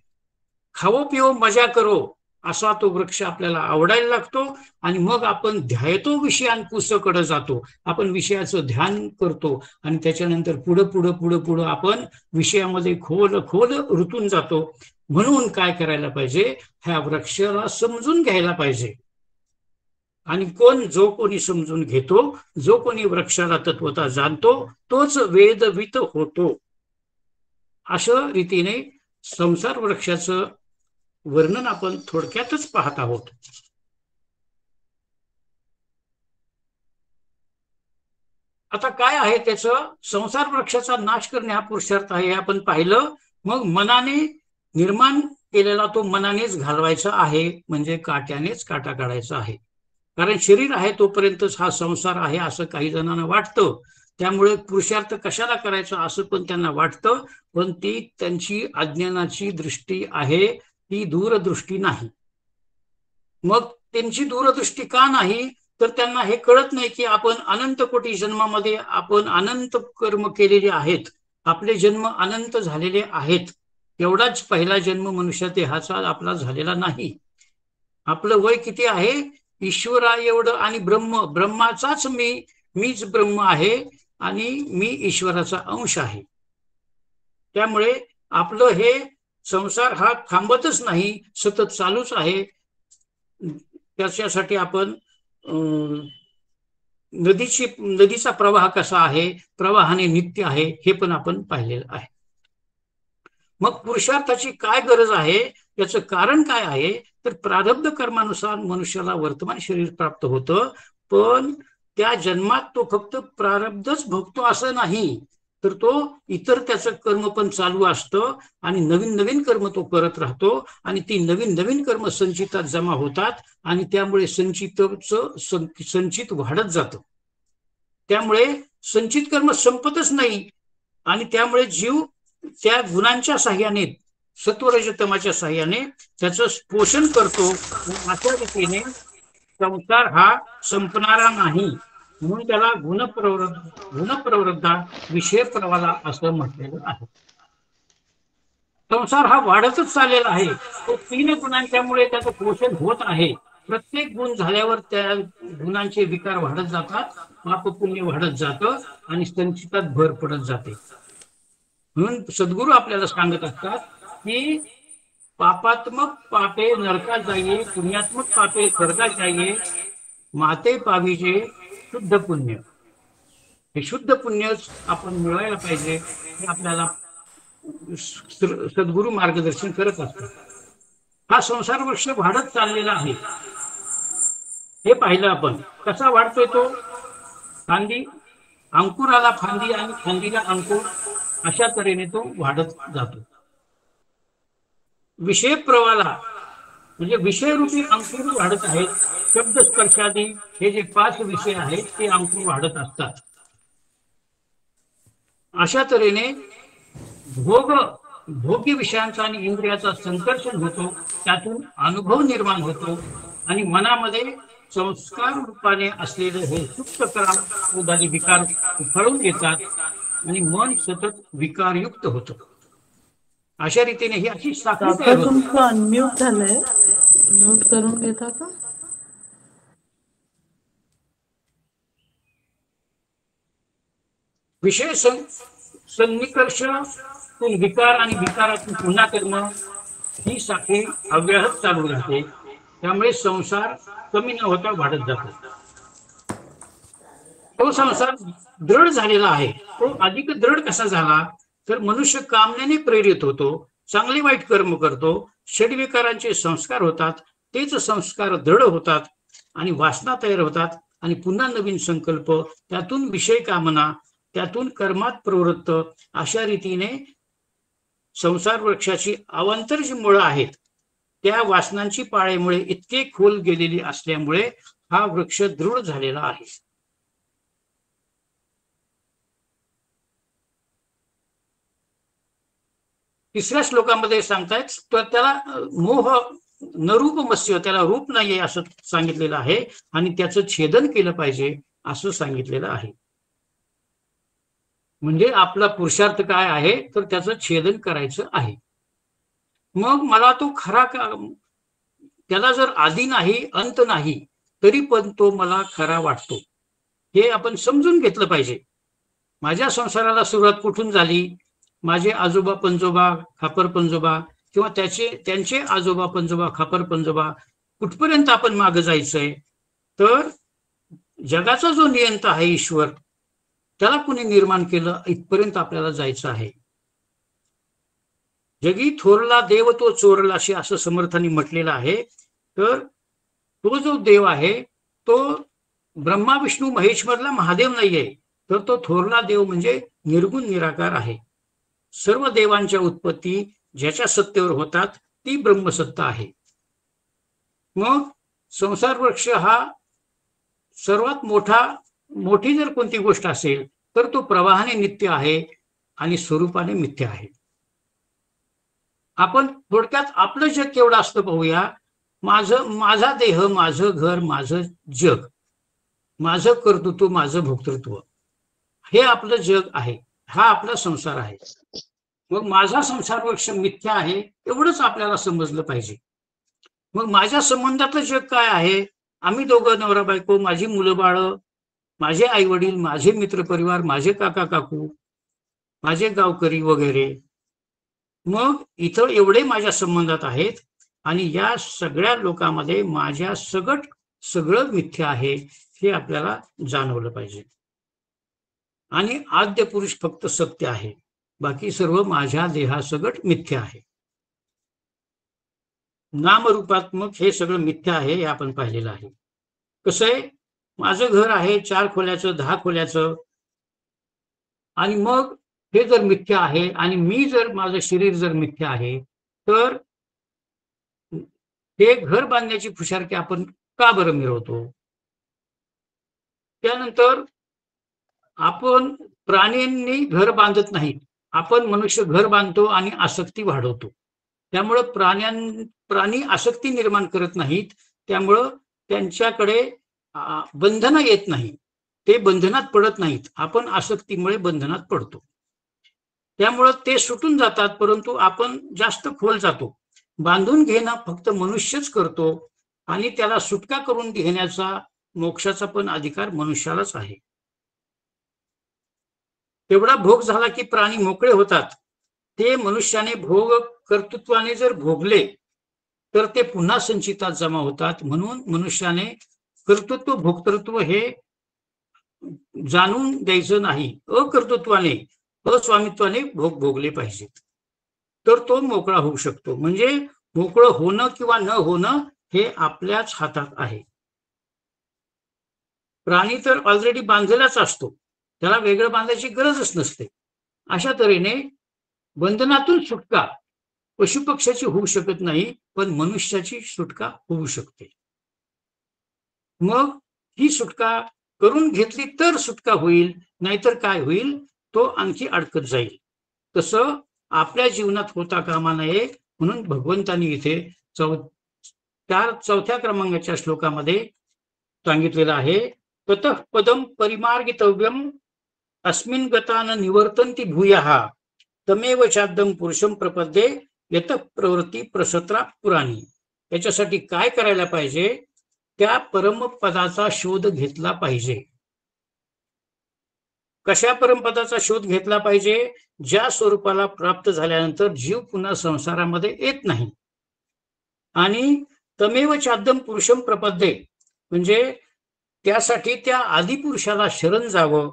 खावो पिवो मजा करो असा तो वृक्ष आपल्याला आवडायला लागतो आणि मग आपण ध्यायतो विषयांकुसकडे जातो. आपण विषयाचं ध्यान करतो आणि त्याच्यानंतर पुढं पुढं पुढं पुढं आपण विषयामध्ये खोल खोल रुतून जातो. म्हणून काय करायला पाहिजे, ह्या वृक्षाला समजून घ्यायला पाहिजे. आणि जो कोणी समजून घेतो, जो कोणी वृक्षाला तत्वता जाणतो, तोच वेदवित होतो. अशा रीतीने संसार वृक्षाचं वर्णन आपण थोडक्यातच पाहत आहोत. आता काय आहे त्याचं, संसार वृक्षाचा नाश करणे हा पुरुषार्थ आहे, हे आपण पाहिलं. मग मनाने निर्माण केलेला तो मनानेच घालवायचा आहे, म्हणजे काट्यानेच काटा काढायचा आहे. कारण शरीर आहे तोपर्यंतच हा संसार आहे असं काही जणांना वाटतं. त्यामुळे पुरुषार्थ कशाला करायचा असं पण त्यांना वाटतं, पण ती त्यांची अज्ञानाची दृष्टी आहे, ती दूरदृष्टी नाही. मग त्यांची दूरदृष्टी का नाही, तर त्यांना हे कळत नाही की आपण अनंत कोटी जन्मामध्ये आपण अनंत कर्म केलेले आहेत, आपले जन्म अनंत झालेले आहेत. एवढाच पहिला जन्म मनुष्य देहाचा आपला झालेला नाही. आपलं वय किती आहे, ईश्वरा एवढं आणि ब्रह्माचाच मीच ब्रह्म आहे आणि मी ईश्वराचा अंश आहे. त्यामुळे आपलं हे संसार हा थांबतच नाही, सतत चालूच आहे. त्याच्यासाठी आपण नदीचा प्रवाह कसा आहे, प्रवाहाने नित्य आहे, हे पण आपण पाहिलेलं आहे. मग पुरुषार्थाची काय गरज आहे, याचं कारण काय आहे, तर प्रारब्ध कर्मानुसार मनुष्याला वर्तमान शरीर प्राप्त होतं, पण त्या जन्मात तो फक्त प्रारब्धच भोगतो असं नाही, तर तो इतर त्याचं कर्म पण चालू असतं आणि नवीन नवीन कर्म तो करत राहतो आणि ती नवीन नवीन कर्म संचितात जमा होतात आणि त्यामुळे संचित वाढत जातं. त्यामुळे संचित कर्म संपतच नाही आणि त्यामुळे जीव त्या गुणांच्या साह्याने, सत्वरजतमाच्या साह्याने त्याचं पोषण करतो. अशा रीतीने संसार हा संपणारा नाही, म्हणून त्याला गुणप्रवृद्धा विषय प्रवाला असं म्हटलेलं आहे. संसार हा वाढतच चाललेला आहे. तो 3 गुणांच्यामुळे त्याचं पोषण होत आहे. प्रत्येक गुण झाल्यावर त्या गुणांचे विकार वाढत जातात, पाप पुण्य वाढत जातं आणि संचितात भर पडत जाते. म्हणून सद्गुरू आपल्याला सांगत असतात की पापात्मक पापे नरकात जाईये, पुण्यात्मक पापे स्वर्गात जाईये, माते पाविजे शुद्ध पुण्य. हे शुद्ध पुण्य आपण मिळवायला पाहिजे, हे आपल्याला सद्गुरू मार्गदर्शन करत असतात. हा संसार वृक्ष वाढत चाललेला आहे. हे पाहिलं आपण. कसा वाढतोय तो? फांदी, अंकुराला फांदी आणि फांदीला अंकुर, अशा तऱ्हेने तो वाढत जातो. विषय प्रवाला म्हणजे विषयरूपी अंकुर वाढत आहेत. शब्द स्पर्शादी हे जे 5 विषय आहेत ते अंकुर वाढत असतात. अशा तऱ्हेने भोग्य विषयांचा आणि इंद्रियाचा संकर्षण होतो, त्यातून अनुभव निर्माण होतो आणि मनामध्ये संस्कार रूपाने असलेले हे सुप्त कराम विकार उफाळून येतात आणि मन सतत विकारयुक्त होतं. अशा रीतीने ही अशी साखळी तयार होते. तुमचं अनम्यूट झालंय, म्यूट करून घेता का? विषय सन्निकर्ष विकार आणि विकारातून पुन्हा कर्म, ही साखळी अव्याहत चालू राहते. त्यामुळे संसार कमी न होता वाढत जातो. तो संसार दृढ झालेला आहे. तो अधिक दृढ कसा झाला तर मनुष्य कामनेने प्रेरित होतो, चांगले वाईट कर्म करतो, षड्विकारांचे संस्कार होतात, तेच संस्कार दृढ होतात आणि वासना तयार होतात आणि पुन्हा नवीन संकल्प, त्यातून विषय कामना, त्यातून कर्मात प्रवृत्त, अशा रीतीने संसार वृक्षाची अवांतर जी मुळं आहेत त्या वासनांची पाळेमुळे इतके खोल गेलेली असल्यामुळे हा वृक्ष दृढ झालेला आहे. तिसऱ्या श्लोकामध्ये सांगतायत तर त्याला मोह नरूप मत्स्य, त्याला रूप नाहीये असं सांगितलेलं आहे आणि त्याचं छेदन केलं पाहिजे असं सांगितलेलं आहे. म्हणजे आपला पुरुषार्थ काय आहे तर त्याचं छेदन करायचं आहे. मग मला तो खरा त्याला जर आदी नाही अंत नाही तरी पण तो मला खरा वाटतो, हे आपण समजून घेतलं पाहिजे. माझ्या संसाराला सुरुवात कुठून झाली? माझे आजोबा पंजोबा, खापर पंजोबा किंवा त्यांचे आजोबा पंजोबा, खापर पंजोबा, कुठपर्यंत आपण मागे जायचंय? तर जगाचा जो नियंता आहे ईश्वर, त्याला कुणी निर्माण केलं इथपर्यंत आपल्याला जायचं आहे. जगी थोरला देव तो चोरलाशी असं समर्थांनी म्हटलेलं आहे. तर तो जो देव आहे तो ब्रह्मा विष्णू महेश मधला महादेव नाहीये, तर तो थोरला देव म्हणजे निर्गुण निराकार आहे. सर्व देवांच्या उत्पत्ती ज्याच्या सत्तेवर होतात ती ब्रह्मसत्ता आहे. मग संसार वृक्ष हा सर्वात मोठी जर कोणती गोष्ट असेल तर तो प्रवाहाने नित्य आहे आणि स्वरूपाने मिथ्या आहे. आपण थोडक्यात आपलं जग केवढं असतं पाहूया. माझा देह, माझं घर, माझं जग, माझं कर्तृत्व, माझं भोक्तृत्व, हे आपलं जग आहे. हा आपला संसार आहे. मग माझा संसार वृक्ष मिथ्या आहे एवढंच आपल्याला समजलं पाहिजे. मग माझ्या संबंधातलं जग काय आहे? आम्ही दोघं नवरा बायको, माझी मुलं बाळ, माझे आई वडील, माझे मित्र परिवार, माझे काका काकू, माझे गावकरी वगैरे. मग इथं एवढे माझ्या संबंधात आहेत आणि या सगळ्या लोकांमध्ये माझ्या सगळं मिथ्या आहे हे आपल्याला जाणवलं पाहिजे. आणि आद्य पुरुष फक्त सत्य आहे, बाकी सर्व माझ्या देहासगट मिथ्या आहे. नामरूपात्मक हे सगळं मिथ्या आहे हे आपण पाहिलेलं आहे. कसं आहे, माझं घर आहे 4 खोल्याचं 10 खोल्याचं, आणि मग हे जर मिथ्या आहे आणि माझं शरीर जर मिथ्या आहे तर ते घर बांधण्याची फुशारकी आपण का बरं मिळवतो? त्यानंतर आपण प्राण्यांनी घर बांधत नाहीत, आपण मनुष्य घर बांधतो आणि आसक्ती वाढवतो. त्यामुळं प्राणी आसक्ती निर्माण करत नाहीत, त्यामुळं त्यांच्याकडे बंधनं येत नाही, ते बंधनात पडत नाहीत. आपण आसक्तीमुळे बंधनात पडतो, त्यामुळं ते सुटून जातात. परंतु आपण जास्त खोल जातो. बांधून घेणं फक्त मनुष्यच करतो आणि त्याला सुटका करून घेण्याचा मोक्षाचा पण अधिकार मनुष्यालाच आहे. तेवढा भोग झाला की प्राणी मोकळे होतात. ते मनुष्याने भोग कर्तृत्वाने जर भोगले तर ते पुन्हा संचितात जमा होतात. म्हणून मनुष्याने कर्तृत्व भोक्तृत्व हे जाणून द्यायचं नाही. अकर्तृत्वाने अस्वामित्वाने भोग भोगले पाहिजेत, तर तो मोकळा होऊ शकतो. म्हणजे मोकळं होणं किंवा न होणं हे आपल्याच हातात आहे. प्राणी तर ऑलरेडी बांधलेलाच असतो, त्याला वेगळं बांधायची गरजच नसते. अशा तऱ्हेने बंधनातून सुटका पशुपक्ष्याची होऊ शकत नाही, पण मनुष्याची सुटका होऊ शकते. मग ही सुटका करून घेतली तर सुटका होईल, नाहीतर काय होईल, तो आणखी अडकत जाईल. तसं आपल्या जीवनात होता कामा नये. म्हणून भगवंतांनी इथे चौथ्या क्रमांकाच्या श्लोकामध्ये सांगितलेलं आहे, ततः पदम परिमार्गितव्यम अस्मिन् गता न निवर्तन्ति भूयः तमेव चाद्यं पुरुषं प्रपद्ये यतः प्रवृत्ती प्रसत्रा पुराणी. याच्यासाठी काय करायला पाहिजे, त्या परमपदाचा शोध घेतला पाहिजे. कशा परमपदाचा शोध घेतला पाहिजे? ज्या स्वरूपाला प्राप्त झाल्यानंतर जीव पुन्हा संसारामध्ये येत नाही. आणि तमेव चाद्यं पुरुषं प्रपद्ये म्हणजे त्यासाठी त्या आदिपुरुषाला शरण जावं.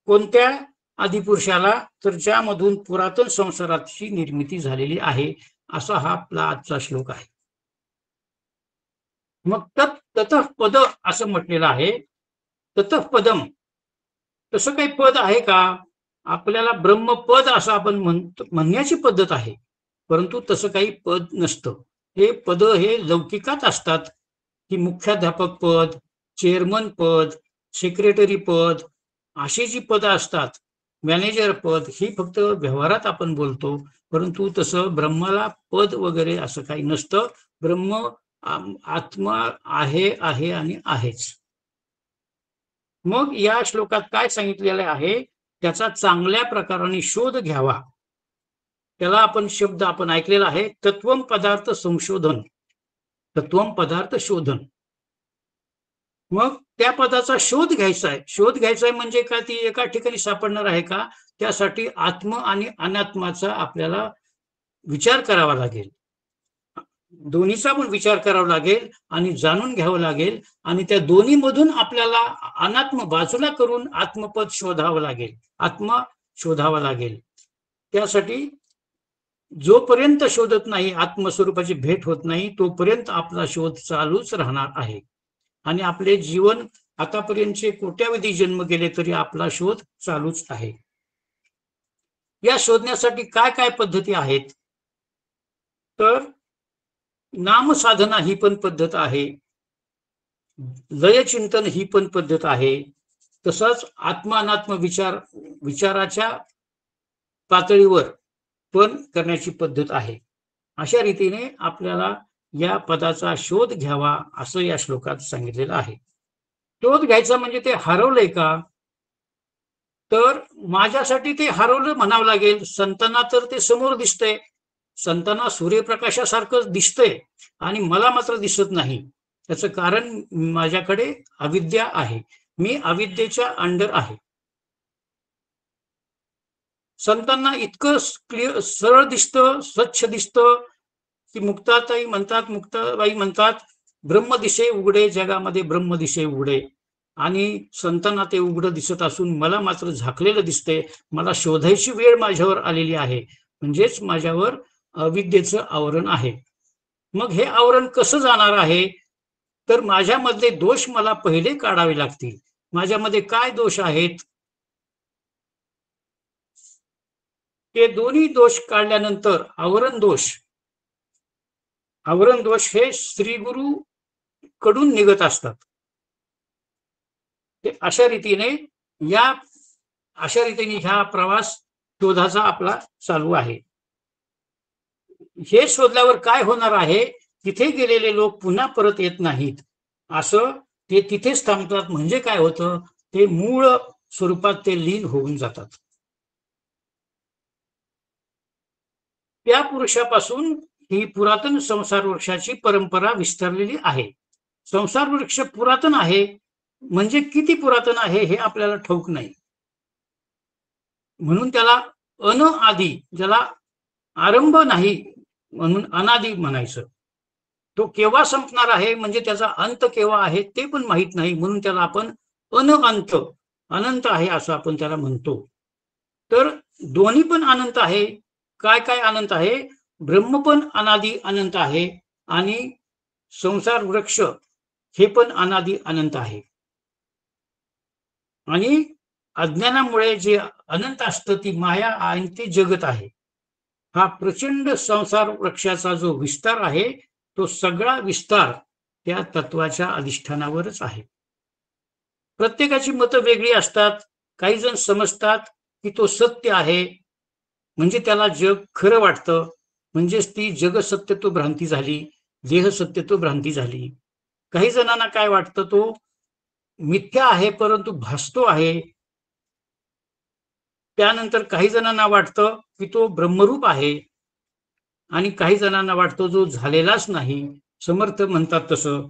कोणत्या आदिपुरुषाला? तर ज्यामधून पुरातन संसाराची निर्मिती झालेली आहे. असा हा आपला आजचा श्लोक आहे. मग ततः पद असं म्हटलेलं आहे. ततः पदम, तसं काही पद आहे का? आपल्याला ब्रह्मपद असं आपण म्हणण्याची पद्धत आहे, परंतु तसं काही पद नसतं. हे पद हे लौकिकात असतात, की मुख्याध्यापक पद, चेअरमन पद, सेक्रेटरी पद, अशी जी पदं असतात, मॅनेजर पद, ही फक्त व्यवहारात आपण बोलतो. परंतु तसं ब्रह्माला पद वगैरे असं काही नसतं. ब्रह्म आत्मा आहे, आहे आणि आहेच. मग या श्लोकात काय सांगितलेलं आहे, त्याचा चांगल्या प्रकाराने शोध घ्यावा. त्याला शब्द आपण ऐकलेला आहे, तत्वम पदार्थ संशोधन. तत्वम पदार्थ शोधन. मग त्या पदाचा शोध घ्यायचा आहे. शोध घ्यायचा आहे म्हणजे का ती एका ठिकाणी सापडणार आहे का? त्यासाठी आत्म आणि अनात्माचा आपल्याला विचार करावा लागेल. दोन्हीचा पण विचार करावा लागेल आणि जाणून घ्यावं लागेल. आणि त्या दोन्ही मधून आपल्याला अनात्म बाजूला करून आत्मपद शोधावं लागेल, आत्मा शोधावा लागेल. त्यासाठी जोपर्यंत शोधत नाही, आत्मस्वरूपाची भेट होत नाही, तोपर्यंत आपला शोध चालूच राहणार आहे. आणि आपले जीवन आतापर्यंतचे कोट्यावधी जन्म गेले तरी आपला शोध चालूच आहे. या शोधण्यासाठी काय काय पद्धती आहेत? तर नामसाधना ही पण पद्धत आहे, लयचिंतन ही पण पद्धत आहे, तसंच आत्मा अनात्म विचाराच्या पातळीवर पण करण्याची पद्धत आहे. अशा रीतीने आपल्याला या पदाचा शोध घ्यावा असं या श्लोकात सांगितलेलं आहे. शोध घ्यायचा म्हणजे ते हरवलंय का? तर माझ्यासाठी ते हरवलं म्हणावं लागेल. संतांना तर ते समोर दिसतंय, संतांना सूर्यप्रकाशासारखं दिसतंय आणि मला मात्र दिसत नाही. त्याचं कारण माझ्याकडे अविद्या आहे, मी अविद्येच्या अंडर आहे. संतांना इतकं क्लिअर सरळ दिसतं, स्वच्छ दिसतं की मुक्ताबाई म्हणतात ब्रह्मदिशे उघडे, जगामध्ये ब्रह्मदिशे उघडे. आणि संतांना ते उघडं दिसत असून मला मात्र झाकलेलं दिसतंय. मला शोधायची वेळ माझ्यावर आलेली आहे, म्हणजेच माझ्यावर अविद्येचं आवरण आहे. मग हे आवरण कसं जाणार आहे? तर माझ्यामधले दोष मला पहिले काढावे लागतील. माझ्यामध्ये काय दोष आहेत? ते दोन्ही दोष काढल्यानंतर आवरण दोष हे श्री गुरु कडून निघत असतात. अशा रीतीने हा प्रवास शोधाचा आपला चालू आहे. हे शोधल्यावर काय होणार आहे? तिथे गेलेले लोक पुन्हा परत येत नाहीत. असं ते तिथेच थांबतात. म्हणजे काय होतं, ते मूळ स्वरूपात ते लीन होऊन जातात. त्या पुरुषापासून ही पुरातन संसार वृक्षाची परंपरा विस्तारलेली आहे. संसार वृक्ष पुरातन आहे म्हणजे किती पुरातन आहे हे आपल्याला ठाऊक नाही. म्हणून त्याला अनआदी, ज्याला आरंभ नाही म्हणून अनादी म्हणायचं. तो केव्हा संपणार आहे म्हणजे त्याचा अंत केव्हा आहे ते पण माहित नाही, म्हणून त्याला आपण अनंत, अनंत आहे असं आपण त्याला म्हणतो. तर दोन्ही पण अनंत आहे. काय काय अनंत आहे? ब्रह्म पण अनादी अनंत आहे आणि संसार वृक्ष हे पण अनादी अनंत आहे. आणि अज्ञानामुळे जे अनंत असतं ती माया आणि ते जगत आहे. हा प्रचंड संसार वृक्षाचा जो विस्तार आहे तो सगळा विस्तार त्या तत्वाच्या अधिष्ठानावरच आहे. प्रत्येकाची मतं वेगळी असतात. काही जण समजतात की तो सत्य आहे म्हणजे त्याला जग खरं वाटतं, म्हणजेच ती जगसत्यत्व भ्रांती झाली, देहसत्यत्व भ्रांती झाली. काही जणांना काय वाटतं, तो मिथ्या आहे परंतु भासतो आहे. त्यानंतर काही जणांना वाटतं की तो ब्रह्मरूप आहे आणि काही जणांना वाटतो जो झालेलाच नाही. समर्थ म्हणतात तसं,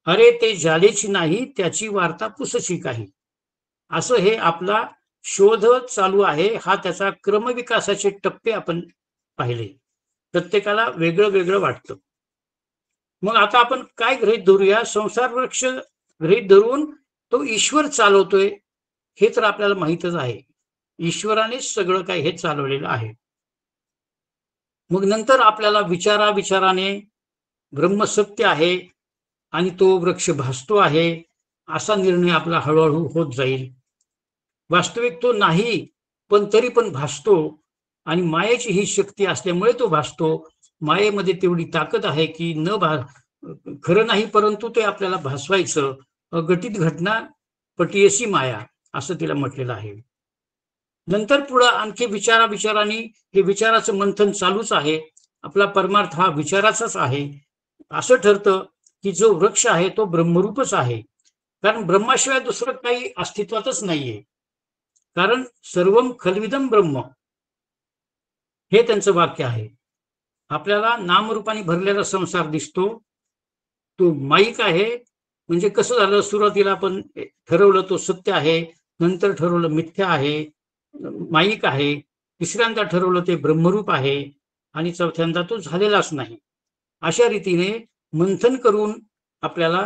अरे ते झालेची नाही त्याची वार्ता पुसची काही. असं हे आपला शोध चालू आहे. हा त्याचा क्रमविकासाचे टप्पे आपण पाहिले. प्रत्येकाला वेगळं वेगळं वाटतं. मग आता आपण काय गृहीत धरूया? संसार वृक्ष गृहीत धरून तो ईश्वर चालवतोय हे तर आपल्याला माहितच आहे. ईश्वरानेच सगळं काही हे चालवलेलं आहे. मग नंतर आपल्याला विचाराने ब्रह्म सत्य आहे आणि तो वृक्ष भासतो आहे असा निर्णय आपला हळूहळू होत जाईल. वास्तविक तो नाही पण तरी पण भासतो आणि मायेची ही शक्ती असल्यामुळे तो भासतो. मायेमध्ये तेवढी ताकद आहे की खरं नाही परंतु ते आपल्याला भासवायचं. अघटित घटना पटियसी माया असं तिला म्हटलेलं आहे. नंतर पुढे आणखी विचाराने हे विचाराचं मंथन चालूच आहे. आपला परमार्थ हा विचाराचाच आहे. असं ठरतं की जो वृक्ष आहे तो ब्रह्मरूपच आहे, कारण ब्रह्माशिवाय दुसरं काही अस्तित्वातच नाहीये. कारण सर्वम खलविदम ब्रह्म हे त्यांचं वाक्य आहे. आपल्याला नामरूपाने भरलेला संसार दिसतो, तो माईक आहे. म्हणजे कसं झालं, सुरुवातीला आपण ठरवलं तो सत्य आहे, नंतर ठरवलं मिथ्या आहे, माईक आहे, तिसऱ्यांदा ठरवलं ते ब्रह्मरूप आहे आणि चौथ्यांदा तो झालेलाच नाही. अशा रीतीने मंथन करून आपल्याला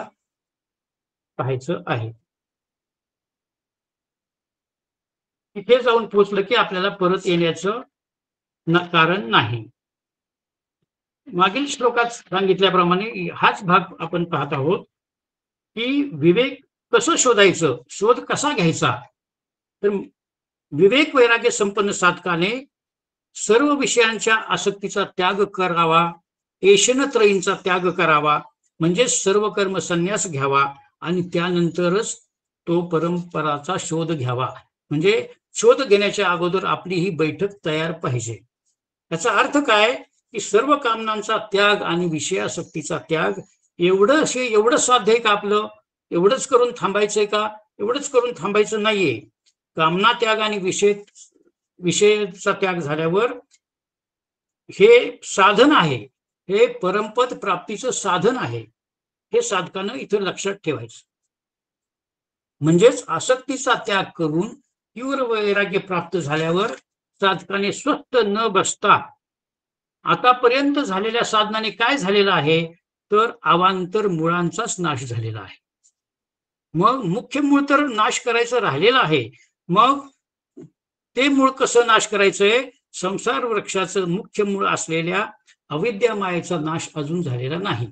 पाहायचं आहे. तिथे जाऊन पोहोचलं की आपल्याला परत येण्याचं कारण नाही. मागील श्लोकात सांगितल्याप्रमाणे हाच भाग आपण पाहत आहोत की विवेक कसं शोधायचं, शोध कसा घ्यायचा. तर विवेक वैराग्य संपन्न साधकाने सर्व विषयांच्या आसक्तीचा त्याग करावा, एशनत्रयींचा त्याग करावा, म्हणजे सर्व कर्म संन्यास घ्यावा आणि त्यानंतरच तो परंपराचा शोध घ्यावा. म्हणजे शोध घेण्याच्या अगोदर आपली ही बैठक तयार पाहिजे. याचा अर्थ काय की सर्व कामनांचा त्याग आणि विषयासक्तीचा त्याग एवढं साध्य आहे का आपलं? एवढंच करून थांबायचंय का? एवढंच करून थांबायचं नाहीये. कामना त्याग आणि विषयाचा त्याग झाल्यावर हे साधन आहे, हे परमपद प्राप्तीचं साधन आहे. हे साधकानं इथं लक्षात ठेवायचं. म्हणजेच आसक्तीचा त्याग करून तीव्र वैराग्य प्राप्त झाल्यावर साधकाने स्वस्थ न बसता आतापर्यंत झालेल्या साधनाने काय झालेलं आहे तर अवांतर मुळांचाच नाश झालेला आहे. मग मुख्य मूळ तर नाश करायचं राहिलेलं आहे. मग ते मूळ कसं नाश करायचंय? संसार वृक्षाचं मुख्य मूळ असलेल्या अविद्या मायेचा नाश अजून झालेला नाही.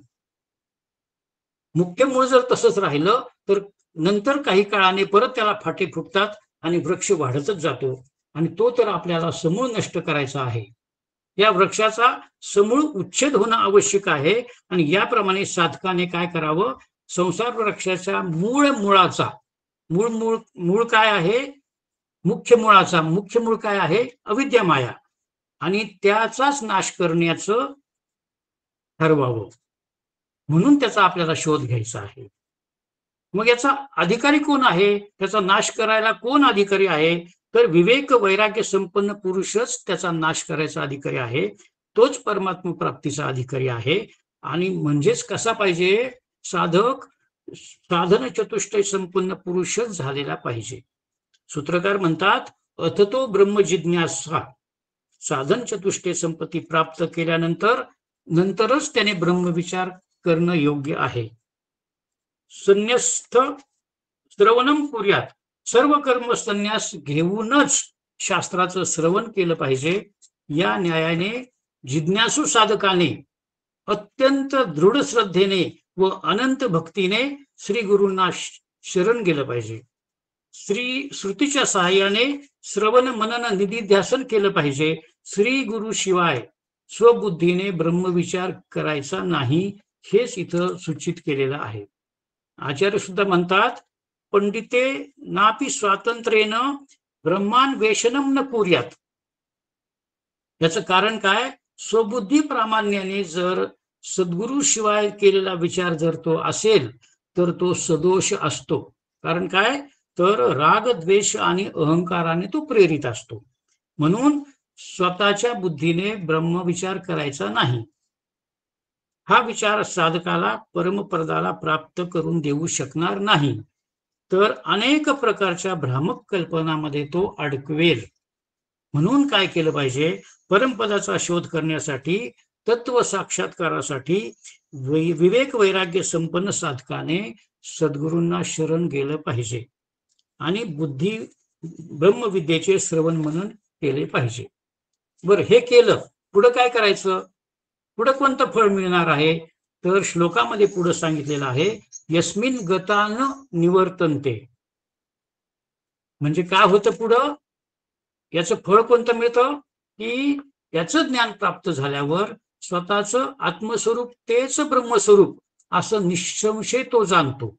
मुख्य मूळ जर तसंच राहिलं तर नंतर काही काळाने परत त्याला फाटे फुटतात आणि वृक्ष वाढतच जातो आणि तो तर आपल्याला समूळ नष्ट करायचा आहे. या वृक्षाचा समूळ उच्छेद होणं आवश्यक आहे आणि याप्रमाणे साधकाने काय करावं? संसार वृक्षाच्या मूळाचा मूळ काय आहे? मुख्य मूळ काय आहे? अविद्या माया. आणि त्याचाच नाश करण्याचं ठरवावं. म्हणून त्याचा आपल्याला शोध घ्यायचा आहे. मग याचा अधिकारी कोण आहे, त्याचा नाश करायला कोण अधिकारी आहे? तर विवेक वैराग्य संपन्न पुरुषच त्याचा नाश करायचा अधिकारी आहे. तोच परमात्मा प्राप्तीचा अधिकारी आहे. आणि म्हणजेच कसा पाहिजे साधक? साधन चतुष्टय संपन्न पुरुषच झालेला पाहिजे. सूत्रकार म्हणतात अथतो ब्रह्म जिज्ञासा. साधन चतुष्टय संपत्ती प्राप्त नंतरच त्याने ब्रह्मविचार करणं योग्य आहे. संन्यस्त श्रवणम कुर्यात. सर्व कर्म संन्यास घेऊनच शास्त्राचं श्रवण केलं पाहिजे. या न्यायाने जिज्ञासू साधकाने अत्यंत दृढ श्रद्धेने व अनंत भक्तीने श्री गुरूंना शरण गेलं पाहिजे. श्रुतीच्या सहाय्याने श्रवण मनन निधिध्यासन केलं पाहिजे. श्री गुरु शिवाय स्वबुद्धीने ब्रह्मविचार करायचा नाही, हेच इथं सूचित केलेलं आहे. आचार्य सुद्धा म्हणतात पंडिते नापि स्वातंत्र्येन ब्रह्मान्वेषणम न कुर्यात. याचं कारण काय? स्वबुद्धी प्रामाण्याने जर सद्गुरु शिवाय केलेला विचार जर तो असेल तर तो सदोष असतो. कारण काय? तर राग द्वेष आणि अहंकाराने तो प्रेरित असतो. म्हणून स्वतःच्या बुद्धीने ब्रह्मविचार करायचा नाही. हा विचार साधकाला परमपदाला प्राप्त करून देऊ शकणार नाही, तर अनेक प्रकारच्या भ्रामक कल्पनामध्ये तो अडकवेल. म्हणून काय केलं पाहिजे? परमपदाचा शोध करण्यासाठी, तत्व साक्षात्कारासाठी विवेक वैराग्य संपन्न साधकाने सद्गुरूंना शरण गेलं पाहिजे आणि बुद्धी ब्रह्मविद्येचे श्रवण मनन केले पाहिजे. बरं, हे केलं, पुढं काय करायचं? पुढं कोणतं फळ मिळणार आहे? तर श्लोकामध्ये पुढं सांगितलेलं आहे यस्मिन गतान निवर्तन्ते. म्हणजे काय होतं पुढं? याचं फळ कोणतं मिळतं? की याचं ज्ञान प्राप्त झाल्यावर स्वतःचं आत्मस्वरूप तेच ब्रह्मस्वरूप असं निसंशय तो जाणतो.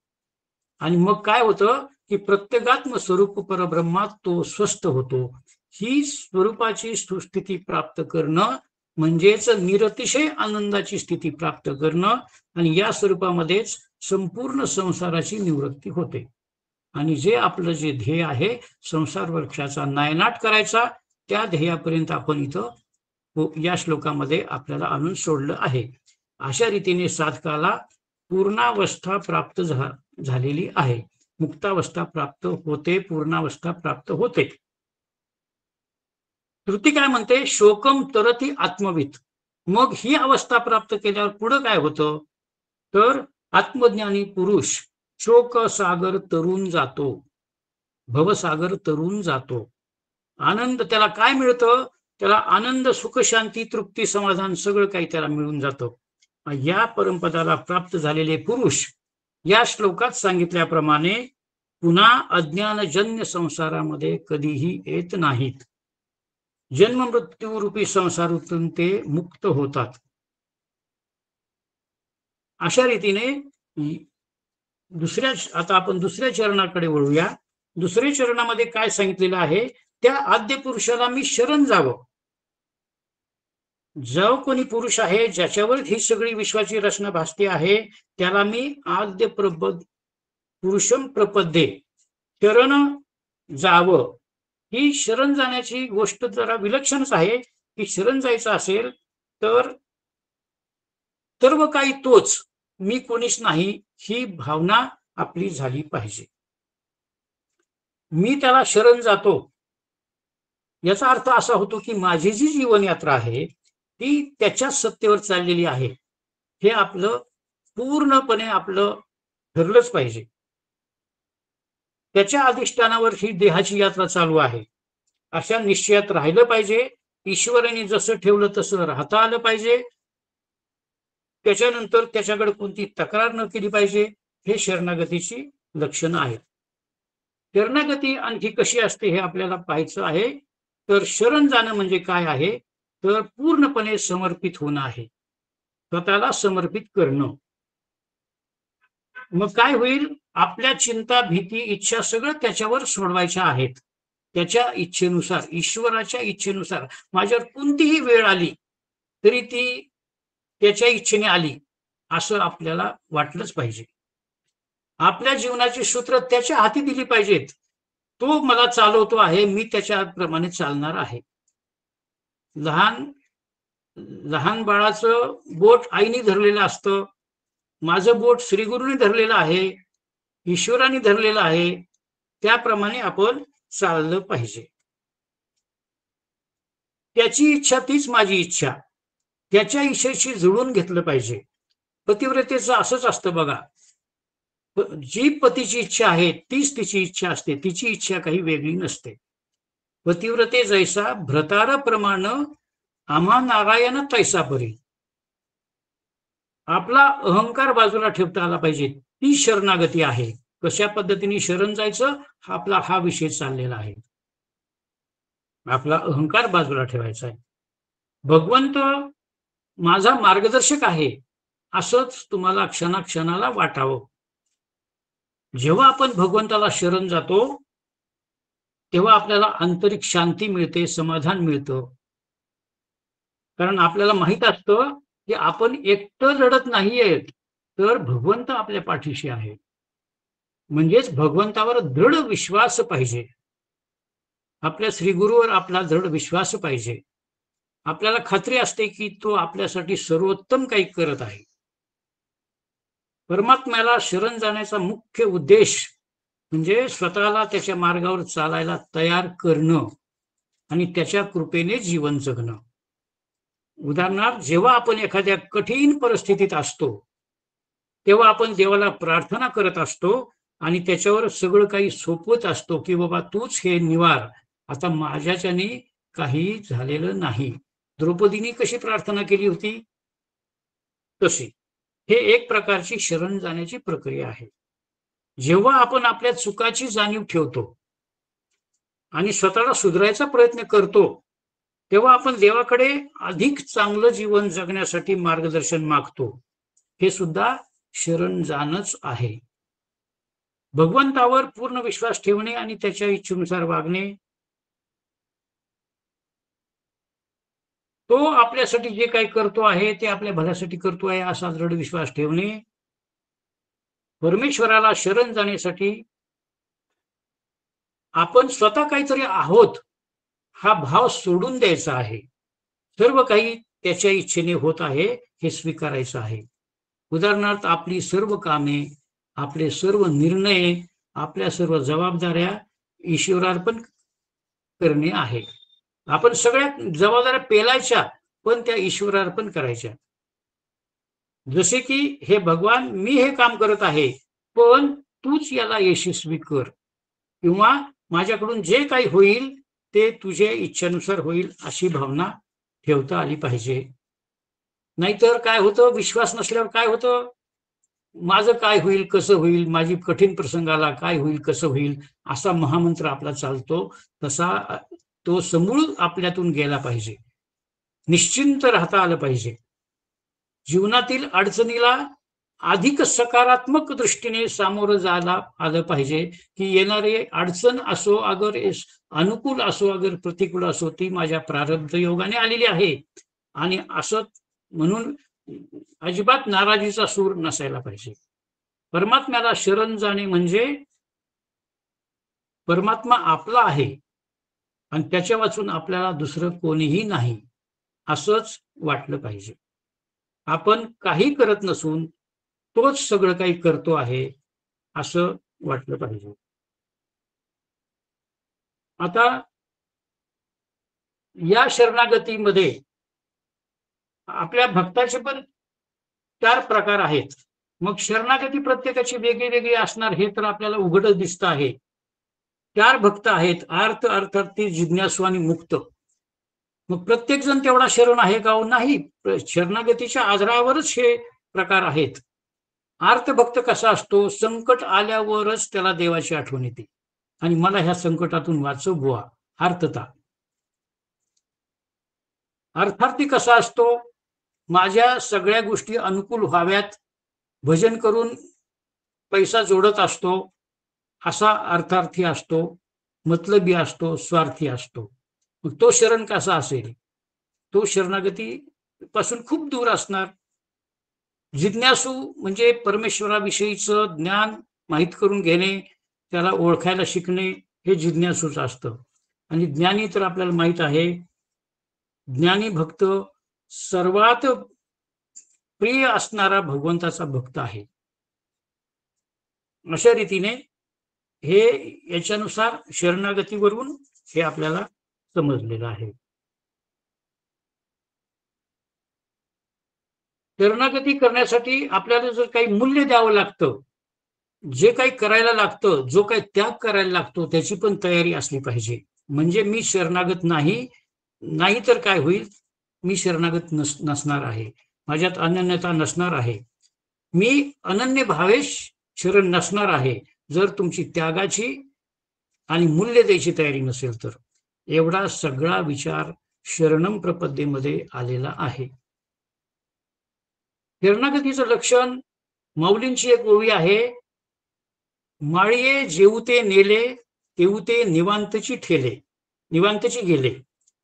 आणि मग काय होतं की प्रत्येगात्म स्वरूप परब्रह्मात तो स्वस्थ होतो. ही स्वरूपाची स्थिती प्राप्त करणं म्हणजेच निरतिशय आनंदाची स्थिती प्राप्त करणं, आणि या स्वरूपामध्येच संपूर्ण संसाराची निवृत्ती होते. आणि जे आपलं जे ध्येय आहे संसार वृक्षाचा नायनाट करायचा, त्या ध्येयापर्यंत आपण इथं या श्लोकामध्ये आपल्याला आणून सोडलं आहे. अशा रीतीने साधकाला पूर्णावस्था प्राप्त झालेली आहे. मुक्तावस्था प्राप्त होते, पूर्णावस्था प्राप्त होते. श्रुती काय म्हणते? शोकम तरती आत्मवित. मग ही अवस्था प्राप्त केल्यावर पुढं काय होतं? तर आत्मज्ञानी पुरुष शोक सागर तरून जातो, भवसागर तरून जातो. आनंद त्याला काय मिळतं? त्याला आनंद, सुख, शांती, तृप्ती, समाधान सगळं काही त्याला मिळून जातं. या परमपदाला प्राप्त झालेले पुरुष या श्लोकात सांगितल्याप्रमाणे पुन्हा अज्ञानजन्य संसारामध्ये कधीही येत नाहीत. जन्म मृत्यू रूपी संसारातून ते मुक्त होतात. अशा रीतीने आता आपण दुसऱ्या चरणाकडे वळूया. दुसऱ्या चरणामध्ये काय सांगितलेलं आहे? त्या आद्य पुरुषाला मी शरण जावं. जो कोणी पुरुष आहे ज्याच्यावर ही सगळी विश्वाची रचना भासते आहे त्याला मी आद्य पुरुषम प्रपद्ये, शरण जावं. ही शरण जाण्याची गोष्ट जरा विलक्षणच आहे की शरण जायचं असेल तर सर्व काही तोच, मी कोणीच नाही, ही भावना आपली झाली पाहिजे. मी त्याला शरण जातो याचा अर्थ असा होतो की माझी जी जीवनयात्रा आहे ती त्याच्या सत्तेवर चाललेली आहे, हे आपलं पूर्णपणे आपलं ठरलंच पाहिजे. त्याच्या अधिष्ठानावर ही देहाची यात्रा चालू आहे अशा निश्चयात राहिलं पाहिजे. ईश्वराने जसं ठेवलं तसं राहता आलं पाहिजे. त्याच्यानंतर त्याच्याकडे कोणती तक्रार न केली पाहिजे. हे शरणागतीची लक्षणं आहेत. शरणागती आणखी कशी असते हे आपल्याला पाहायचं आहे. तर शरण जाणं म्हणजे काय आहे? तर पूर्णपणे समर्पित होणं आहे, स्वतःला समर्पित करणं. मग काय होईल? आपल्या चिंता, भीती, इच्छा सगळं त्याच्यावर सोडवायच्या आहेत. त्याच्या इच्छेनुसार, ईश्वराच्या इच्छेनुसार माझ्यावर कोणतीही वेळ आली तरी ती त्याच्या इच्छेने आली असं आपल्याला वाटलंच पाहिजे. आपल्या जीवनाची सूत्र त्याच्या हाती दिली पाहिजेत. तो मला चालवतो आहे, मी त्याच्याप्रमाणे चालणार आहे. लहान लहान बाळाचं बोट आईने धरलेलं असतं. माझं बोट श्रीगुरूने धरलेलं आहे, ईश्वराने धरलेलं आहे. त्याप्रमाणे आपण चाललं पाहिजे. त्याची इच्छा तीच माझी इच्छा, त्याच्या इच्छेशी जुळून घेतलं पाहिजे. पतिव्रतेचं असंच असतं बघा. जी पतीची इच्छा आहे तीच तिची इच्छा असते, तिची इच्छा काही वेगळी नसते. पतिव्रते जैसा भ्रतार प्रमाण आम्हा नारायण तैसा परी. आपला अहंकार बाजूला ठेवता आला पाहिजे, ती शरणागती आहे. कशा पद्धतीने शरण जायचं हा विषय चाललेला आहे. आपला अहंकार बाजूला ठेवायचा आहे. भगवंत माझा मार्गदर्शक आहे असंच तुम्हाला क्षणाक्षणाला वाटावं. जेव्हा आपण भगवंताला शरण जातो तेव्हा आपल्याला आंतरिक शांती मिळते, समाधान मिळतं. कारण आपल्याला माहित असतं की आपण एकटं लढत नाहीये, तर भगवंत आपल्या पाठीशी आहे. म्हणजेच भगवंतावर दृढ विश्वास पाहिजे. आपल्या श्रीगुरूवर आपला दृढ विश्वास पाहिजे. आपल्याला खात्री असते की तो आपल्यासाठी सर्वोत्तम काही करत आहे. परमात्म्याला शरण जाण्याचा मुख्य उद्देश म्हणजे स्वतःला त्याच्या मार्गावर चालायला तयार करणं आणि त्याच्या कृपेने जीवन जगणं. उदाहरणार्थ, जेव्हा आपण एखाद्या कठीण परिस्थितीत असतो तेव्हा आपण देवाला प्रार्थना करत असतो आणि त्याच्यावर सगळं काही सोपवत असतो की बाबा तूच हे निवार, आता माझ्याच्याने काही झालेलं नाही. द्रौपदीने कशी प्रार्थना केली होती तशी. हे एक प्रकारची शरण जाण्याची प्रक्रिया आहे. जेव्हा आपण आपल्या चुकाची जाणीव ठेवतो आणि स्वतःला सुधारायचा प्रयत्न करतो तेव्हा आपण देवाकडे अधिक चांगलं जीवन जगण्यासाठी मार्गदर्शन मागतो. हे सुद्धा शरण जाणंच आहे. भगवंतावर पूर्ण विश्वास ठेवणे आणि त्याच्या इच्छेनुसार वागणे, तो आपल्यासाठी जे काही करतो आहे ते आपल्या भल्यासाठी करतो आहे असा दृढ विश्वास ठेवणे. परमेश्वराला शरण जाण्यासाठी आपण स्वतः काहीतरी आहोत हा भाव सोडून द्यायचा आहे. सर्व काही त्याच्या इच्छेने होत आहे हे स्वीकारायचं आहे. उदाहरणार्थ, आपली सर्व कामे, आपले सर्व निर्णय, आपल्या सर्व जबाबदाऱ्या ईश्वरार्पण करणे आहे. आपण सगळ्या जबाबदाऱ्या पेलायच्या पण त्या ईश्वरार्पण करायच्या. जसे की, हे भगवान, मी हे काम करत आहे पण तूच याला यशस्वी कर, किंवा माझ्याकडून जे काही होईल ते तुझ्या इच्छेनुसार होईल अशी भावना ठेवता आली पाहिजे. नाहीतर काय होतं, विश्वास नसल्यावर काय होतं, माझं काय होईल, कसं होईल, माझी कठीण प्रसंगाला काय होईल, कसं होईल, असा महामंत्र आपला चालतो. तसा तो समूळ आपल्यातून गेला पाहिजे. निश्चिंत राहता आलं पाहिजे. जीवनातील अडचणीला अधिक सकारात्मक दृष्टीने सामोरं जायला आलं पाहिजे की येणारे अडचण असो, अगर अनुकूल असो अगर प्रतिकूल असो, ती माझ्या प्रारब्ध योगाने आलेली आहे. आणि असं म्हणून अजिबात नाराजीचा सूर नसायला पाहिजे. परमात्म्याला शरण जाणे म्हणजे परमात्मा आपला आहे आणि त्याच्या वाचून आपल्याला दुसरं कोणीही नाही असंच वाटलं पाहिजे. आपण काही करत नसून तोच सगळं काही करतो आहे असं वाटलं पाहिजे. आता या शरणागतीमध्ये आपल्या भक्ताचे पण 4 प्रकार आहेत. मग शरणागती प्रत्येकाची वेगळी वेगळी असणार हे तर आपल्याला उघडच दिसतं आहे. 4 भक्त आहेत, आर्त, अर्थार्थी, जिज्ञासू आणि मुक्त. मग प्रत्येक जण तेवढा शरण आहे का? नाही. शरणागतीच्या आधारावरच हे प्रकार आहेत. आर्त भक्त कसा असतो, संकट आल्यावरच त्याला देवाची आठवण येते आणि मला ह्या संकटातून वाचव बुवा, आर्तता. अर्थार्थी कसा असतो, माझ्या सगळ्या गोष्टी अनुकूल व्हाव्यात, भजन करून पैसा जोडत असतो असा अर्थार्थी असतो, मतलबी असतो, स्वार्थी असतो. मग तो शरण कसा असेल? तो शरणागती पासून खूप दूर असणार. जिज्ञासू म्हणजे परमेश्वराविषयीचं ज्ञान माहीत करून घेणे, त्याला ओळखायला शिकणे हे जिज्ञासूच असतं. आणि ज्ञानी तर आपल्याला माहित आहे, ज्ञानी भक्त सर्वात प्रिय असणारा भगवंताचा भक्त आहे. अशा रीतीने हे याच्यानुसार शरणागतीवरून हे आपल्याला समजलेलं आहे. शरणागती करण्यासाठी आपल्याला जर काही मूल्य द्यावं लागतं, जे काही करायला लागतं, जो काही त्याग करायला लागतो, त्याची पण तयारी असली पाहिजे. म्हणजे मी शरणागत नाही तर काय होईल, मी शरणागत नसणार आहे, माझ्यात अनन्यता नसणार आहे, मी अनन्य भावेश शरण नसणार आहे, जर तुमची त्यागाची आणि मूल्य द्यायची तयारी नसेल तर. एवढा सगळा विचार शरणम प्रपद्येमध्ये आलेला आहे. शरणागतीचं लक्षण, माऊलींची एक ओवी आहे, माळिये जेवते नेले तेवते निवांतची ठेले, निवांतची गेले,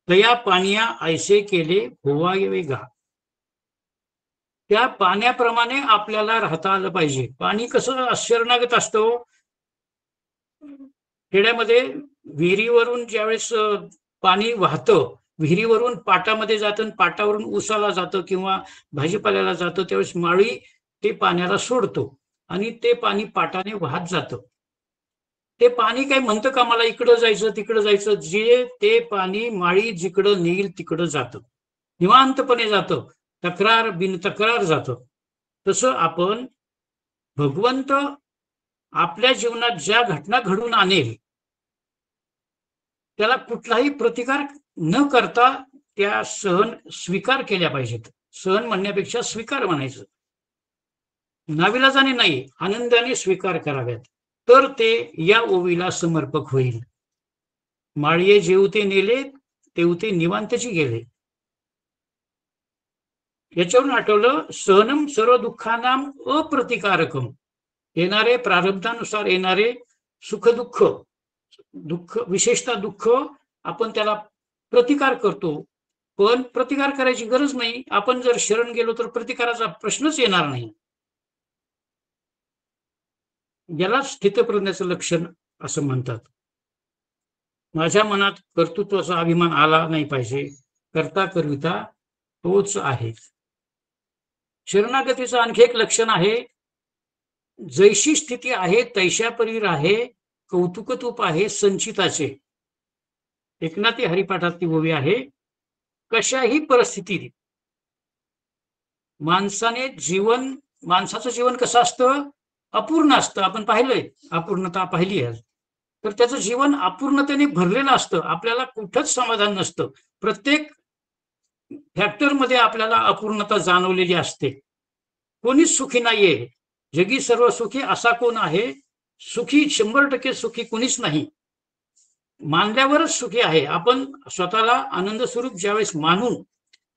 तया पानिया ऐसे केले होवावे गा. त्या पाण्याप्रमाणे आपल्याला राहता आलं पाहिजे. पाणी कसं शरणागत असतं, खेड्यामध्ये विहिरीवरून ज्यावेळेस पाणी वाहतं, विहिरीवरून पाटामध्ये जातं, पाटावरून उसाला जातं किंवा भाजीपाल्याला जातं, त्यावेळेस माळी ते पाण्याला सोडतो आणि ते पाणी पाटाने वाहत जातं. ते पाणी काय म्हणतं का मला इकडं जायचं तिकडं जायचं, जे ते पाणी माळी जिकडं नेईल तिकडं जातं, निवांतपणे जातं, तक्रार बिनतक्रार जातं. तसं आपण भगवंत आपल्या जीवनात ज्या घटना घडून आणेल त्याला कुठलाही प्रतिकार न करता त्या स्वीकार केल्या पाहिजेत. सहन म्हणण्यापेक्षा स्वीकार म्हणायचं. नाविलाजाने नाही, आनंदाने स्वीकार कराव्यात, तर ते या ओवीला समर्पक होईल. माळिये जेवते नेले तेवते निवांतची गेले. याच्यावरून आठवलं, सहनम सर्व दुःखानाम अप्रतिकारकम. येणारे प्रारब्धानुसार येणारे सुख दुःख, विशेषतः दुःख, आपण त्याला प्रतिकार करतो, पण प्रतिकार करायची गरज नाही. आपण जर शरण गेलो तर प्रतिकाराचा प्रश्नच येणार नाही. याला स्थितप्रज्ञाचं लक्षण असं म्हणतात. माझ्या मनात कर्तृत्वाचा अभिमान आला नाही पाहिजे, करता करविता तोच आहे. शरणागतीचं आणखी एक लक्षण आहे, जैशी स्थिती आहे तैशा परी राहे, कौतुक तूप आहे संचिताचे. एकनाथी हरिपाठात ती ओवी आहे. कशाही परिस्थितीत माणसाचं जीवन कसं असतं, अपूर्ण असतं. आपण पाहिलंय, अपूर्णता पाहिली आहे. तर त्याचं जीवन अपूर्णतेने भरलेलं असतं. आपल्याला कुठंच समाधान नसतं. प्रत्येक फॅक्टरमध्ये आपल्याला अपूर्णता जाणवलेली असते. कोणीच सुखी नाहीये. जगी सर्व सुखी असा कोण आहे? सुखी 100% सुखी कोणीच नाही. मानल्यावरच सुखी आहे. आपण स्वतःला आनंद स्वरूप ज्यावेळेस मानू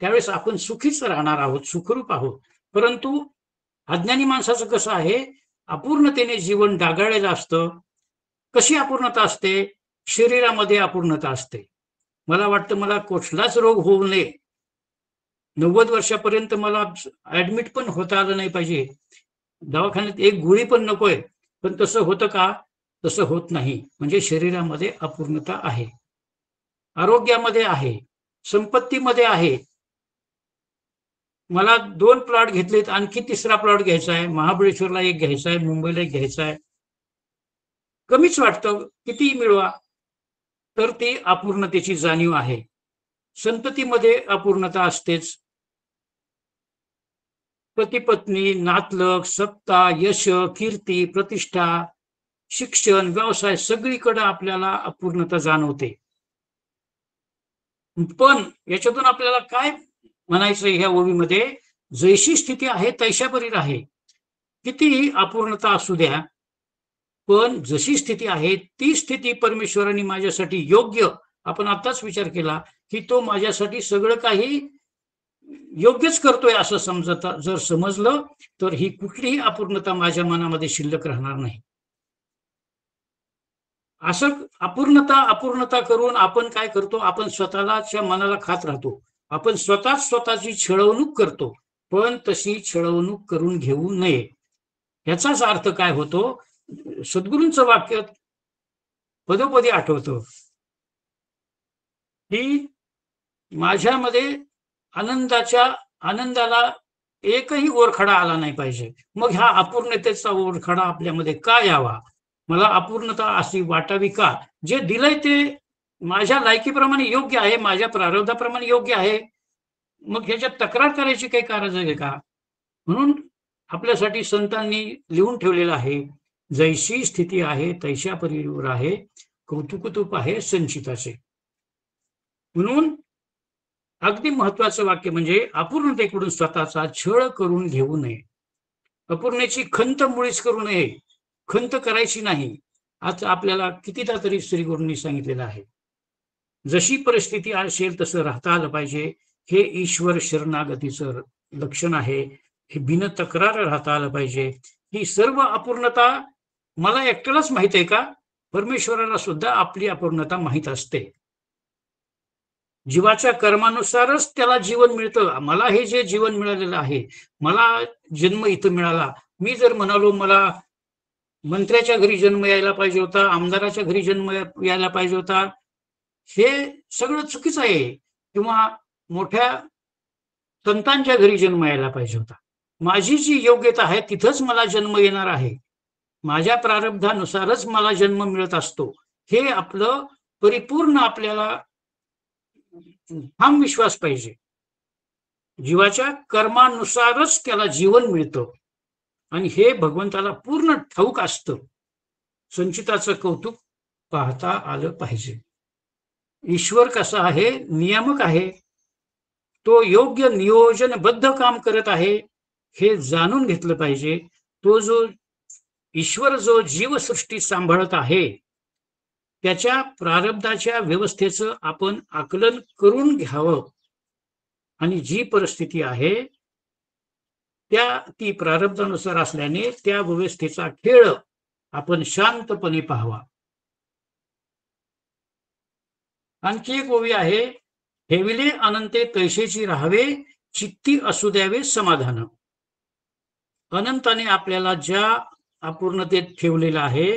त्यावेळेस आपण सुखीच राहणार आहोत, सुखरूप आहोत. परंतु अज्ञानी माणसाचं कसं आहे, अपूर्णतेने जीवन डागाळलेलं असतं. कशी अपूर्णता असते? शरीरामध्ये अपूर्णता असते. मला वाटतं मला कुठलाच रोग होऊ नये, 90 वर्षापर्यंत मला ऍडमिट पण होता आलं नाही पाहिजे, दवाखान्यात एक गोळी पण नकोय. पण तसं होतं का? तसं होत नाही. म्हणजे शरीरामध्ये अपूर्णता आहे, आरोग्यामध्ये आहे, संपत्तीमध्ये आहे. मला 2 प्लॉट घेतलेत, आणखी 3रा प्लॉट घ्यायचा आहे, महाबळेश्वरला एक घ्यायचा आहे, मुंबईला एक घ्यायचा आहे. कमीच वाटतं, कितीही मिळवा. तर ती अपूर्णतेची जाणीव आहे. संततीमध्ये अपूर्णता असतेच. पती पत्नी, नातलग, सत्ता, यश, कीर्ती, प्रतिष्ठा, शिक्षण, व्यवसाय, सगळीकडे आपल्याला अपूर्णता जाणवते. पण याच्यातून आपल्याला काय म्हणायचं ह्या ओवीमध्ये, जैशी स्थिती आहे तैशापरी राहे. कितीही अपूर्णता असू द्या, पण जशी स्थिती आहे ती स्थिती परमेश्वराने माझ्यासाठी योग्य, आपण आताच विचार केला की तो माझ्यासाठी सगळं काही योग्यच करतोय असं जर समजलं तर ही कुठलीही अपूर्णता माझ्या मनामध्ये शिल्लक राहणार नाही. असं अपूर्णता करून आपण काय करतो, आपण स्वतःच्या मनाला खात राहतो. आपण स्वतःची छळवणूक करतो. पण तशी छळवणूक करून घेऊ नये. याचाच अर्थ काय होतो, सद्गुरूंचं वाक्य पदोपदी आठवतं की माझ्यामध्ये आनंदाला एकही ओरखडा आला नाही पाहिजे. मग ह्या अपूर्णतेचा ओरखडा आपल्यामध्ये का यावा, मला अपूर्णता अशी वाटावी का? जे दिलंय ते माझ्या लायकीप्रमाणे योग्य आहे, माझ्या प्रारब्धाप्रमाणे योग्य आहे. मग ह्याच्यात तक्रार करायची काही कारण आहे का? म्हणून आपल्यासाठी संतांनी लिहून ठेवलेलं आहे, जैशी स्थिती आहे तैशा परिवर आहे, कौतुकतूप आहे संचिताचे. म्हणून अगदी महत्वाचं वाक्य म्हणजे अपूर्णतेकडून स्वतःचा छळ करून घेऊ नये. अपूर्णेची खंत मुळीच करू नये. खंत करायची नाही. आज आपल्याला कितीदा तरी श्रीगुरूंनी सांगितलेलं आहे. जशी परिस्थिती असेल तसं राहता आलं पाहिजे. हे ईश्वर शरणागतीचं लक्षण आहे. हे बिन तक्रार राहता आलं पाहिजे. ही सर्व अपूर्णता मला एकट्यालाच माहित आहे का? परमेश्वराला सुद्धा आपली अपूर्णता माहित असते. जीवाच्या कर्मानुसारच त्याला जीवन मिळतं. मला हे जे जीवन मिळालेलं आहे, मला जन्म इथं मिळाला. मी जर म्हणालो मला मंत्र्याच्या घरी जन्म यायला पाहिजे होता, आमदाराच्या घरी जन्म यायला पाहिजे होता, हे सगळं चुकीचं आहे. किंवा मोठ्या संतांच्या घरी जन्म यायला पाहिजे होता. माझी जी योग्यता आहे तिथंच मला जन्म येणार आहे. माझ्या प्रारब्धानुसारच मला जन्म मिळत असतो. हे आपलं परिपूर्ण आपल्याला ठाम विश्वास पाहिजे. जीवाच्या कर्मानुसारच त्याला जीवन मिळतं आणि हे भगवंताला पूर्ण ठाऊक असतं. संचिताचं कौतुक पाहता आलं पाहिजे. ईश्वर कसा आहे? नियामक आहे. तो योग्य नियोजनबद्ध काम करत आहे हे जाणून घेतलं पाहिजे. तो जो ईश्वर जो जीवसृष्टी सांभाळत आहे त्याच्या प्रारब्धाच्या व्यवस्थेचं आपण आकलन करून घ्यावं आणि जी परिस्थिती आहे ती प्रारब्धानुसार असल्याने त्या व्यवस्थेचा खेळ आपण शांतपणे पाहावा. आणखी एक ओवी आहे, ठेविले अनंते तैसेची राहावे, चित्ती असू द्यावे समाधान. अनंताने आपल्याला ज्या अपूर्णतेत ठेवलेलं आहे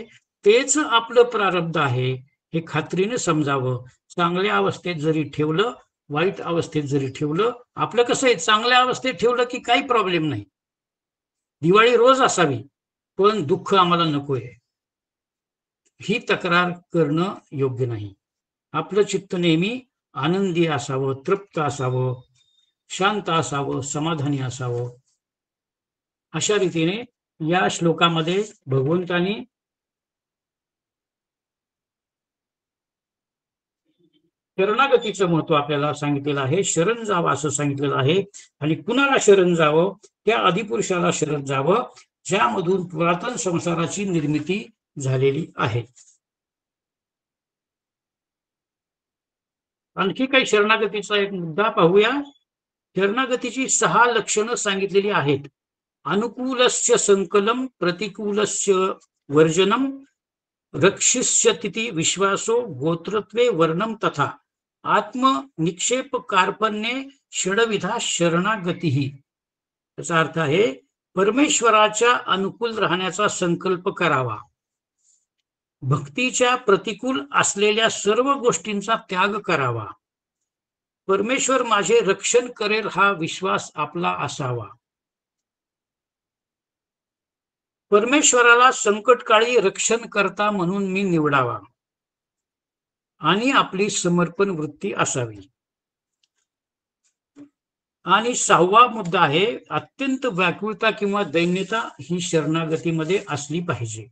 तेच आपलं प्रारब्ध आहे हे खात्रीने समजावं. चांगल्या अवस्थेत जरी ठेवलं, वाईट अवस्थेत जरी ठेवलं, आपलं कसं आहे, चांगल्या अवस्थेत ठेवलं की काही प्रॉब्लेम नाही. दिवाळी रोज असावी, पण दुःख आम्हाला नकोय, ही तक्रार करणं योग्य नाही. आपलं चित्त नेहमी आनंदी असावं, तृप्त असावं, शांत असावं, समाधानी असावं. अशा रीतीने या श्लोकामध्ये भगवंतांनी शरणागतीचं महत्व आपल्याला सांगितलेलं आहे. शरण जावं असं सांगितलेलं आहे. आणि कुणाला शरण जावं? त्या आदिपुरुषाला शरण जावं ज्यामधून पुरातन संसाराची निर्मिती झालेली आहे. आणखी काही शरणागतीचा एक मुद्दा पाहूया. शरणागतीची 6 लक्षणं सांगितलेली आहेत. अनुकूलस्य संकलम, प्रतिकूलस्य वर्जनम, रक्षिष्यति विश्वासो, गोत्रत्वे वर्णम तथा आत्मनिक्षेप कार्पण्ये षडविधा शरणागती. त्याचा अर्थ आहे परमेश्वराच्या अनुकूल राहण्याचा संकल्प करावा, भक्तीच्या प्रतिकूल असलेल्या सर्व गोष्टींचा त्याग करावा, परमेश्वर माझे रक्षण करेल हा विश्वास आपला असावा, परमेश्वराला संकटकाळी रक्षण करता म्हणून मी निवडावा आणि आपली समर्पण वृत्ती असावी. आणि 6वा मुद्दा आहे अत्यंत व्याकुळता किंवा दैन्यता ही शरणागतीमध्ये असली पाहिजे.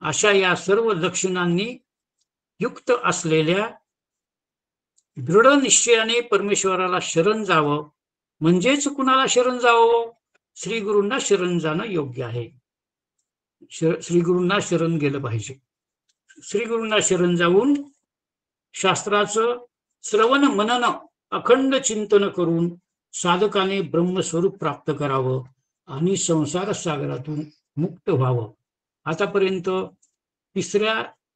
अशा या सर्व लक्षणांनी युक्त असलेल्या दृढ निश्चयाने परमेश्वराला शरण जावं. म्हणजेच कुणाला शरण जावं? श्री गुरूंना शरण जाणं योग्य आहे. श्री गुरूंना शरण गेलं पाहिजे. श्री गुरूंना शरण जाऊन शास्त्राचं श्रवण मनन अखंड चिंतन करून साधकाने ब्रह्मस्वरूप प्राप्त करावं आणि संसार सागरातून मुक्त व्हावं. आतापर्यंत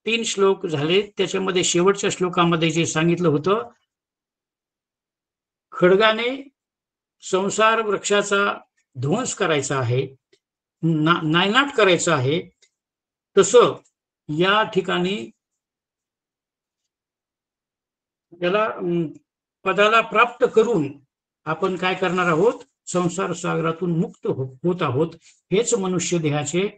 3 श्लोक झाले. त्याच्यामध्ये शेवटच्या श्लोकामध्ये जे सांगितलं होतं, खड्गाने संसार वृक्षाचा ध्वंस करायचा आहे, नायनाट करायचा आहे, तसं या ठिकाणी त्याला पदाला प्राप्त करून आपण काय करणार आहोत, संसार सागरातून मुक्त होत आहोत. हेच मनुष्य देहाचे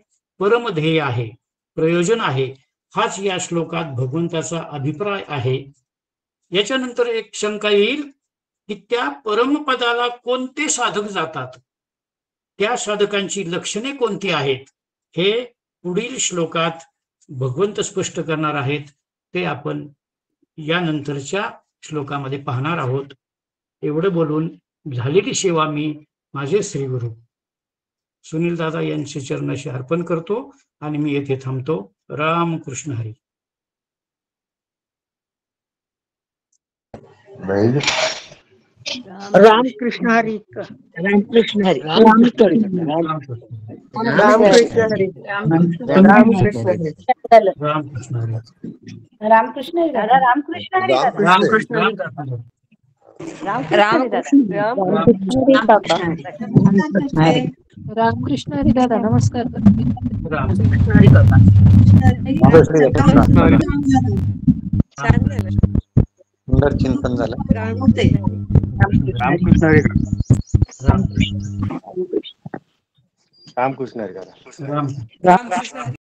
परमध्येय आहे, प्रयोजन आहे. हाच या श्लोकात भगवंताचा अभिप्राय आहे. याच्यानंतर एक शंका येईल की त्या परमपदाला कोणते साधक जातात, त्या साधकांची लक्षणे कोणती आहेत, हे पुढील श्लोकात भगवंत स्पष्ट करणार आहेत. ते आपण यानंतरच्या श्लोकामध्ये पाहणार आहोत. एवढं बोलून झालेली सेवा मी माझे श्री गुरु सुनील दादा यांचे चरणाशी अर्पण करतो आणि मी येथे थांबतो. रामकृष्ण हरी. रामकृष्ण हरी. रामकृष्ण हरी. रामकृष्ण हरी. रामकृष्ण हरी. रामकृष्ण हरी. रामकृष्ण हरी दादा. रामकृष्ण हरी दादा. रामकृष्ण हरी. रामकृष्ण हरी दादा. नमस्कार. रामकृष्ण हरी दादा. सुंदर चिंतन झालं. रामकृष्ण हरी. रामकृष्ण हरी दादा. रामकृष्ण हरी.